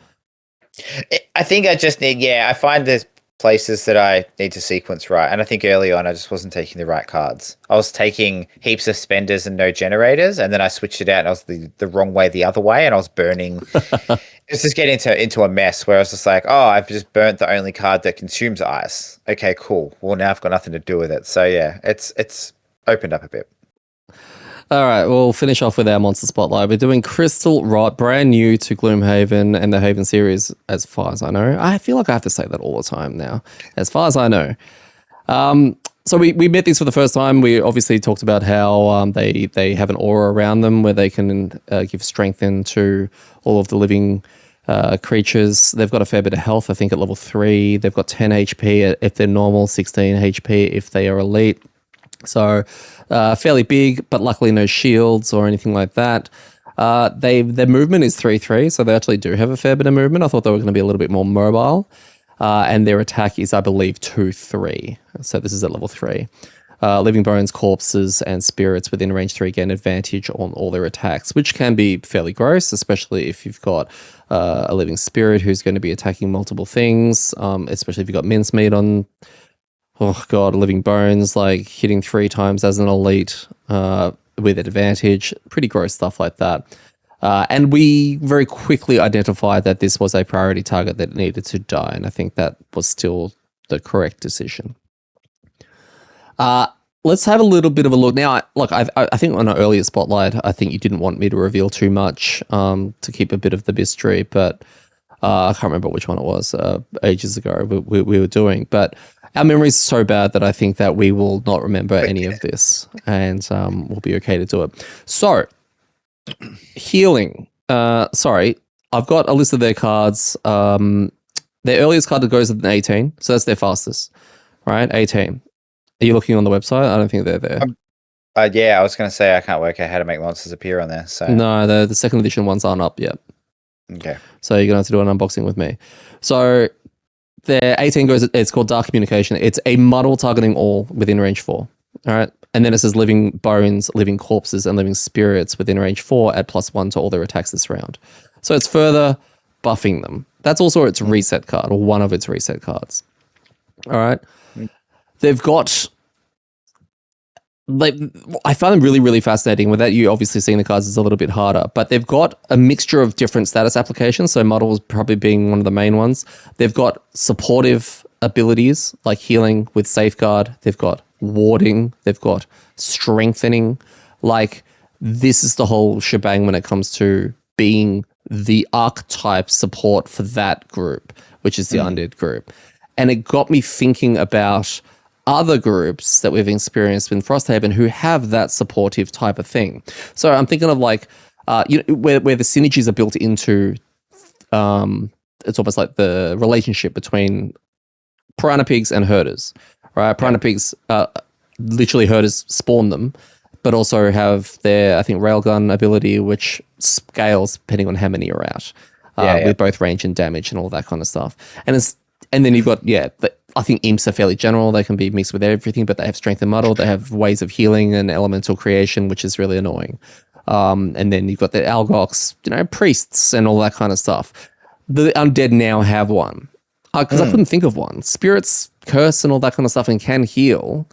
I think I just need, I find this places that I need to sequence right. And I think early on, I just wasn't taking the right cards. I was taking heaps of spenders and no generators, and then I switched it out and I was the wrong way the other way, and I was burning. It's just getting into a mess where I was just like, oh, I've just burnt the only card that consumes ice. Okay, cool. Well, now I've got nothing to do with it. So yeah, it's opened up a bit. All right, we'll finish off with our monster spotlight. We're doing Crystal Rot, brand new to Gloomhaven and the Haven series, as far as I know. I feel like I have to say that all the time now, as far as I know. So we met these for the first time. We obviously talked about how they have an aura around them where they can give strength into all of the living creatures. They've got a fair bit of health, I think, at level 3. They've got 10 HP if they're normal, 16 HP if they are elite. So fairly big, but luckily no shields or anything like that. Their movement is 3/3, so they actually do have a fair bit of movement. I thought they were going to be a little bit more mobile. And their attack is, I believe, 2/3. So this is at level 3. Living bones, corpses, and spirits within range 3 gain advantage on all their attacks, which can be fairly gross, especially if you've got a living spirit who's going to be attacking multiple things, especially if you've got mincemeat on... Oh god, living bones, like hitting 3 times as an elite with advantage. Pretty gross stuff like that. And we very quickly identified that this was a priority target that needed to die, and I think that was still the correct decision. Let's have a little bit of a look. Now, look, I think on an earlier spotlight, I think you didn't want me to reveal too much to keep a bit of the mystery, but I can't remember which one it was ages ago we were doing, but our memory is so bad that I think that we will not remember any of this, and we'll be okay to do it. So, healing. Sorry, I've got a list of their cards. Their earliest card that goes at an 18, so that's their fastest, right? 18. Are you looking on the website? I don't think they're there. Yeah, I was going to say I can't work out how to make monsters appear on there. So no, the second edition ones aren't up yet. Okay. So you're going to have to do an unboxing with me. So the 18 goes, it's called Dark Communication. It's a muddle targeting all within range 4. All right. And then it says living bones, living corpses, and living spirits within range 4 at +1 to all their attacks this round. So it's further buffing them. That's also its reset card, or one of its reset cards. All right. They've got, like, I find them really, really fascinating. Without you obviously seeing the cards, it's a little bit harder, but they've got a mixture of different status applications. So muddles probably being one of the main ones. They've got supportive abilities like healing with safeguard. They've got warding. They've got strengthening. Like, this is the whole shebang when it comes to being the archetype support for that group, which is the undead group. And it got me thinking about other groups that we've experienced in Frosthaven who have that supportive type of thing. So I'm thinking of like, where the synergies are built into, it's almost like the relationship between piranha pigs and herders, right? Piranha pigs, literally herders spawn them, but also have their, I think, railgun ability, which scales depending on how many are out, with both range and damage and all that kind of stuff. And then you've got, I think imps are fairly general. They can be mixed with everything, but they have strength and muddle. They have ways of healing and elemental creation, which is really annoying. And then you've got the Algox, priests and all that kind of stuff. The undead now have one. Because I couldn't think of one. Spirits curse and all that kind of stuff and can heal.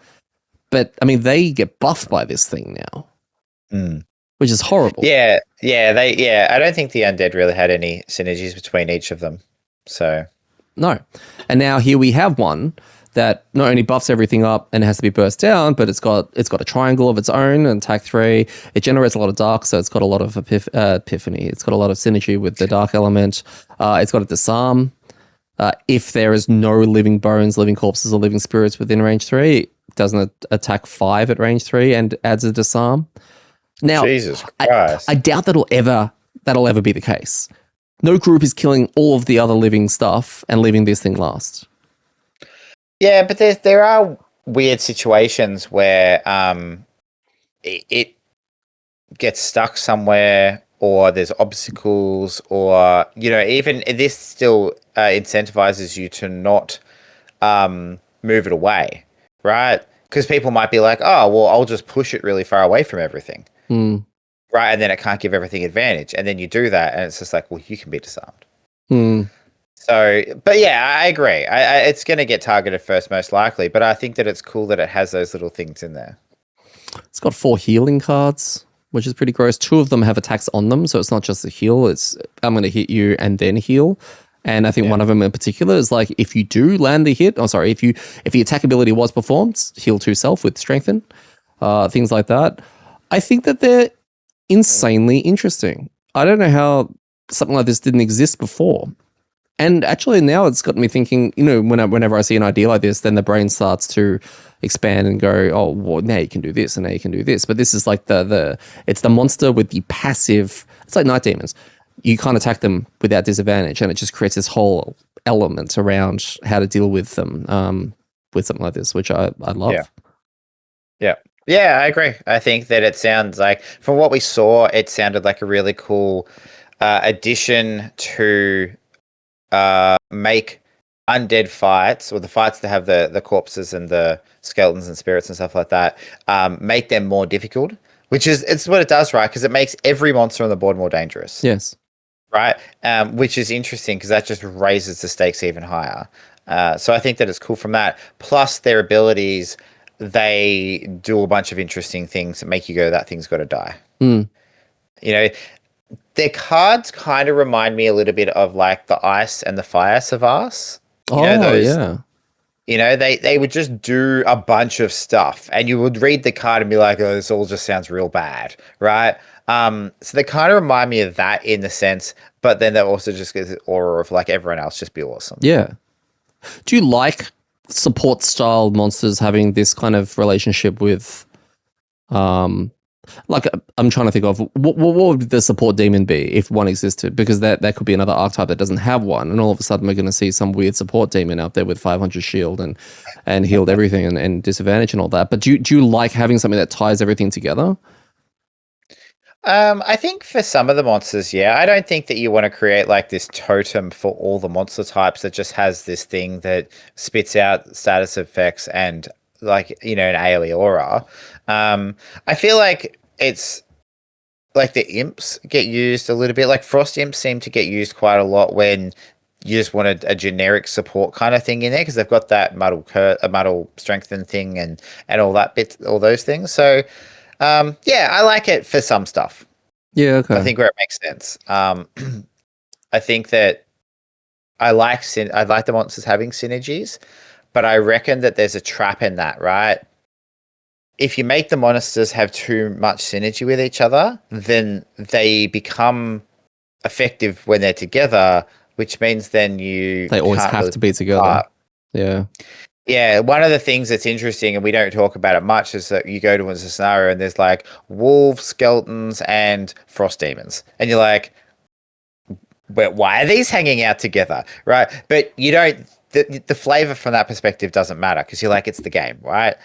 But, I mean, they get buffed by this thing now, which is horrible. Yeah. I don't think the undead really had any synergies between each of them. So... No. And now here we have one that not only buffs everything up and has to be burst down, but it's got a triangle of its own and attack 3. It generates a lot of dark, so it's got a lot of epiphany. It's got a lot of synergy with the dark element. It's got a disarm. If there is no living bones, living corpses, or living spirits within range 3, it doesn't attack 5 at range 3 and adds a disarm. Now, Jesus Christ. I doubt that'll ever be the case. No group is killing all of the other living stuff and leaving this thing last. Yeah, but there are weird situations where it gets stuck somewhere, or there's obstacles, or even this still incentivizes you to not move it away, right? Because people might be like, oh, well, I'll just push it really far away from everything. Right, and then it can't give everything advantage. And then you do that, and it's just like, well, you can be disarmed. So, but yeah, I agree. It's going to get targeted first, most likely. But I think that it's cool that it has those little things in there. It's got 4 healing cards, which is pretty gross. 2 of them have attacks on them, so it's not just a heal. It's I'm going to hit you and then heal. And I think one of them in particular is like if you do land the hit, if the attack ability was performed, heal to self with strengthen, things like that. I think that they're insanely interesting. I don't know how something like this didn't exist before. And actually now it's got me thinking, whenever I see an idea like this, then the brain starts to expand and go, oh, well, now you can do this and now you can do this. But this is like it's the monster with the passive, it's like night demons. You can't attack them without disadvantage, and it just creates this whole element around how to deal with them with something like this, which I love. Yeah, I agree. I think that it sounds like, from what we saw, it sounded like a really cool addition to make undead fights, or the fights that have the corpses and the skeletons and spirits and stuff like that, make them more difficult, it's what it does, right? Because it makes every monster on the board more dangerous. Yes. Right? Which is interesting because that just raises the stakes even higher. So I think that it's cool from that. Plus their abilities, they do a bunch of interesting things that make you go, that thing's got to die. Their cards kind of remind me a little bit of like the Ice and the Fire Savas. Yeah. They would just do a bunch of stuff, and you would read the card and be like, oh, this all just sounds real bad, right? So they kind of remind me of that in the sense, but then they also just get the aura of like everyone else just be awesome. Yeah. Do you like support style monsters having this kind of relationship with like I'm trying to think of what would the support demon be if one existed, because that could be another archetype that doesn't have one, and all of a sudden we're going to see some weird support demon out there with 500 shield and healed everything and disadvantage and all that. But do you like having something that ties everything together? I think for some of the monsters, yeah. I don't think that you want to create like this totem for all the monster types that just has this thing that spits out status effects and like, an AoE aura. I feel like it's like the imps get used a little bit. Like frost imps seem to get used quite a lot when you just want a generic support kind of thing in there, because they've got that muddle strengthen thing and all that bit, all those things. So yeah, I like it for some stuff. Yeah, okay. I think where it makes sense. I think that I like the monsters having synergies, but I reckon that there's a trap in that, right? If you make the monsters have too much synergy with each other, then they become effective when they're together, which means then they always have to be together. Yeah. Yeah, one of the things that's interesting, and we don't talk about it much, is that you go to a scenario and there's like wolves, skeletons, and frost demons. And you're like, why are these hanging out together? Right? But you don't, the flavor from that perspective doesn't matter, because you're like, it's the game, right?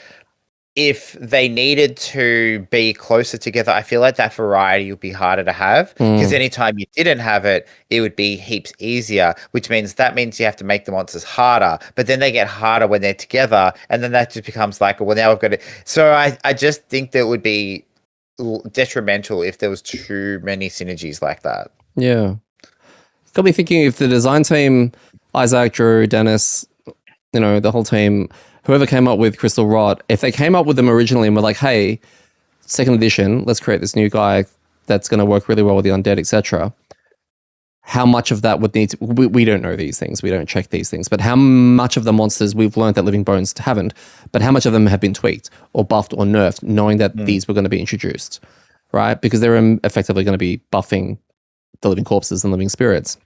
If they needed to be closer together, I feel like that variety would be harder to have, because anytime you didn't have it, it would be heaps easier, which means you have to make the monsters harder, but then they get harder when they're together, and then that just becomes like, well, now we've got to. So I just think that it would be detrimental if there was too many synergies like that. Yeah. Got me thinking, if the design team, Isaac, Drew, Dennis, the whole team, whoever came up with Crystal Rot, if they came up with them originally and were like, hey, second edition, let's create this new guy that's going to work really well with the undead, etc. How much of that would need to, we don't know these things, we don't check these things, but how much of the monsters, we've learned that Living Bones haven't, but how much of them have been tweaked or buffed or nerfed, knowing that these were going to be introduced, right? Because they're effectively going to be buffing the living corpses and living spirits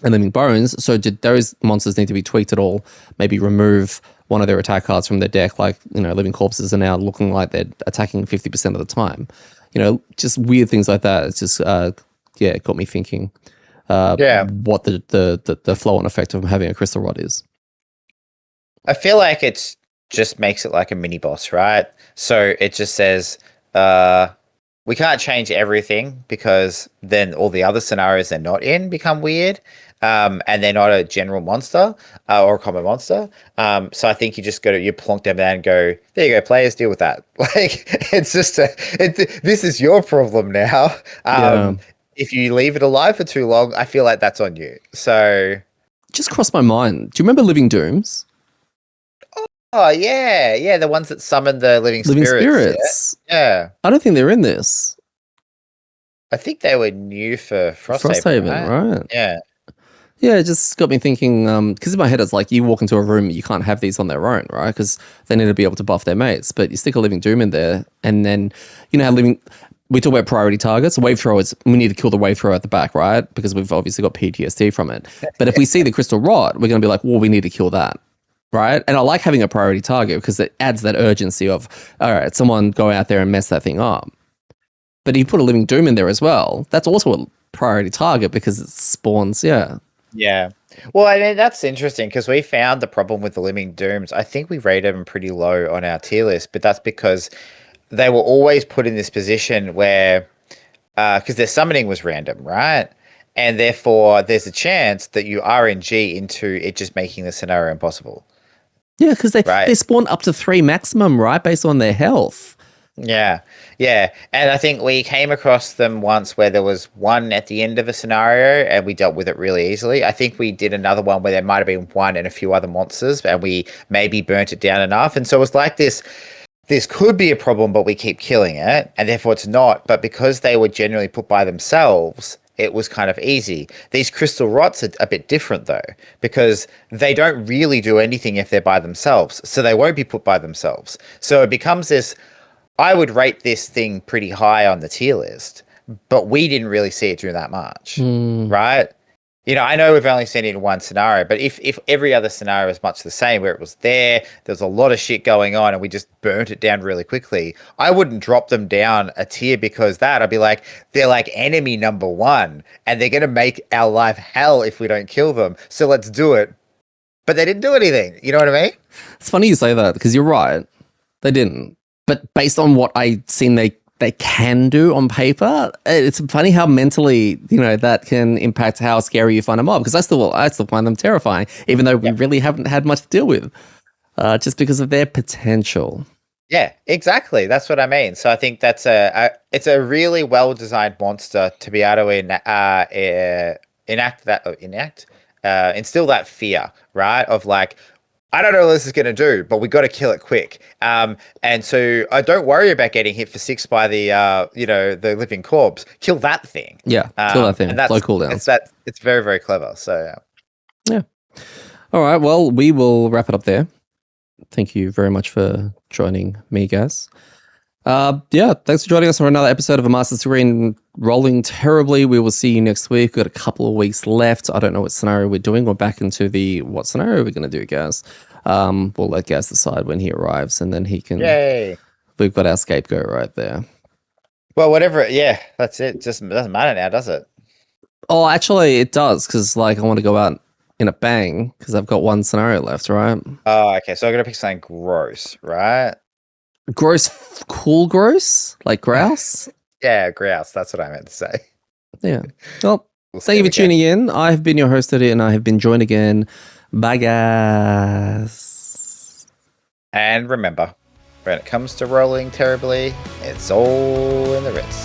and living bones. So did those monsters need to be tweaked at all? Maybe remove one of their attack cards from their deck, like, living corpses are now looking like they're attacking 50% of the time. Just weird things like that. It's just, it got me thinking what the flow and effect of having a Crystal Rod is. I feel like it just makes it like a mini boss, right? So it just says, we can't change everything, because then all the other scenarios they're not in become weird. And they're not a general monster or a common monster. So I think you just you plonk them down and go, there you go, players, deal with that. Like, it's just this is your problem now. If you leave it alive for too long, I feel like that's on you. So just crossed my mind. Do you remember Living Dooms? Oh, yeah. The ones that summon the living spirits. Yeah. I don't think they're in this. I think they were new for Frosthaven, right? Yeah. Yeah, it just got me thinking, because in my head it's like you walk into a room, you can't have these on their own, right? Because they need to be able to buff their mates. But you stick a Living Doom in there, and then, you know how we talk about priority targets. Wave throwers, we need to kill the wave thrower at the back, right? Because we've obviously got PTSD from it. But if we see the crystal rot, we're going to be like, well, we need to kill that. Right. And I like having a priority target because it adds that urgency of, all right, someone go out there and mess that thing up. But you put a Living Doom in there as well. That's also a priority target because it spawns. Yeah. Yeah. Well, I mean, that's interesting because we found the problem with the Living Dooms. I think we rated them pretty low on our tier list, but that's because they were always put in this position where, because their summoning was random, right? And therefore, there's a chance that you RNG into it just making the scenario impossible. Yeah, because they spawn up to 3 maximum, right? Based on their health. Yeah. And I think we came across them once where there was one at the end of a scenario and we dealt with it really easily. I think we did another one where there might have been one and a few other monsters and we maybe burnt it down enough. And so it was like this could be a problem, but we keep killing it. And therefore it's not. But because they were generally put by themselves, it was kind of easy. These crystal rots are a bit different though, because they don't really do anything if they're by themselves. So they won't be put by themselves. So it becomes this, I would rate this thing pretty high on the tier list, but we didn't really see it do that much, right? You know, I know we've only seen it in one scenario, but if every other scenario is much the same, where it was there's a lot of shit going on and we just burnt it down really quickly, I wouldn't drop them down a tier because I'd be like, they're like enemy number 1 and they're going to make our life hell if we don't kill them. So let's do it. But they didn't do anything. You know what I mean? It's funny you say that because you're right. They didn't. But based on what I've seen they can do on paper, it's funny how mentally, that can impact how scary you find a mob. Because I still find them terrifying, even though we really haven't had much to deal with, just because of their potential. Yeah, exactly. That's what I mean. So I think that's it's a really well designed monster to be able to instill that fear, right? Of like, I don't know what this is going to do, but we got to kill it quick. And so I don't worry about getting hit for 6 by the living corpse. Kill that thing. Yeah, kill that thing. Low cooldowns. It's very, very clever. So yeah. All right. Well, we will wrap it up there. Thank you very much for joining me, guys. Thanks for joining us for another episode of A Master's Degree in Rolling Terribly. We will see you next week. We've got a couple of weeks left. I don't know what scenario we're doing. We're back into what scenario we're going to do, guys. We'll let Gaz decide when he arrives, and then he can... Yay! We've got our scapegoat right there. Well, whatever. Yeah, that's it. Just doesn't matter now, does it? Oh, actually, it does, because I want to go out in a bang, because I've got one scenario left, right? Oh, okay. So I'm going to pick something gross, right? Gross, cool gross? Like grouse? Yeah, grouse. That's what I meant to say. Yeah. Well, thank you for tuning in. I have been your host, Eddie, and I have been joined again by Gaz. And remember, when it comes to rolling terribly, it's all in the wrist.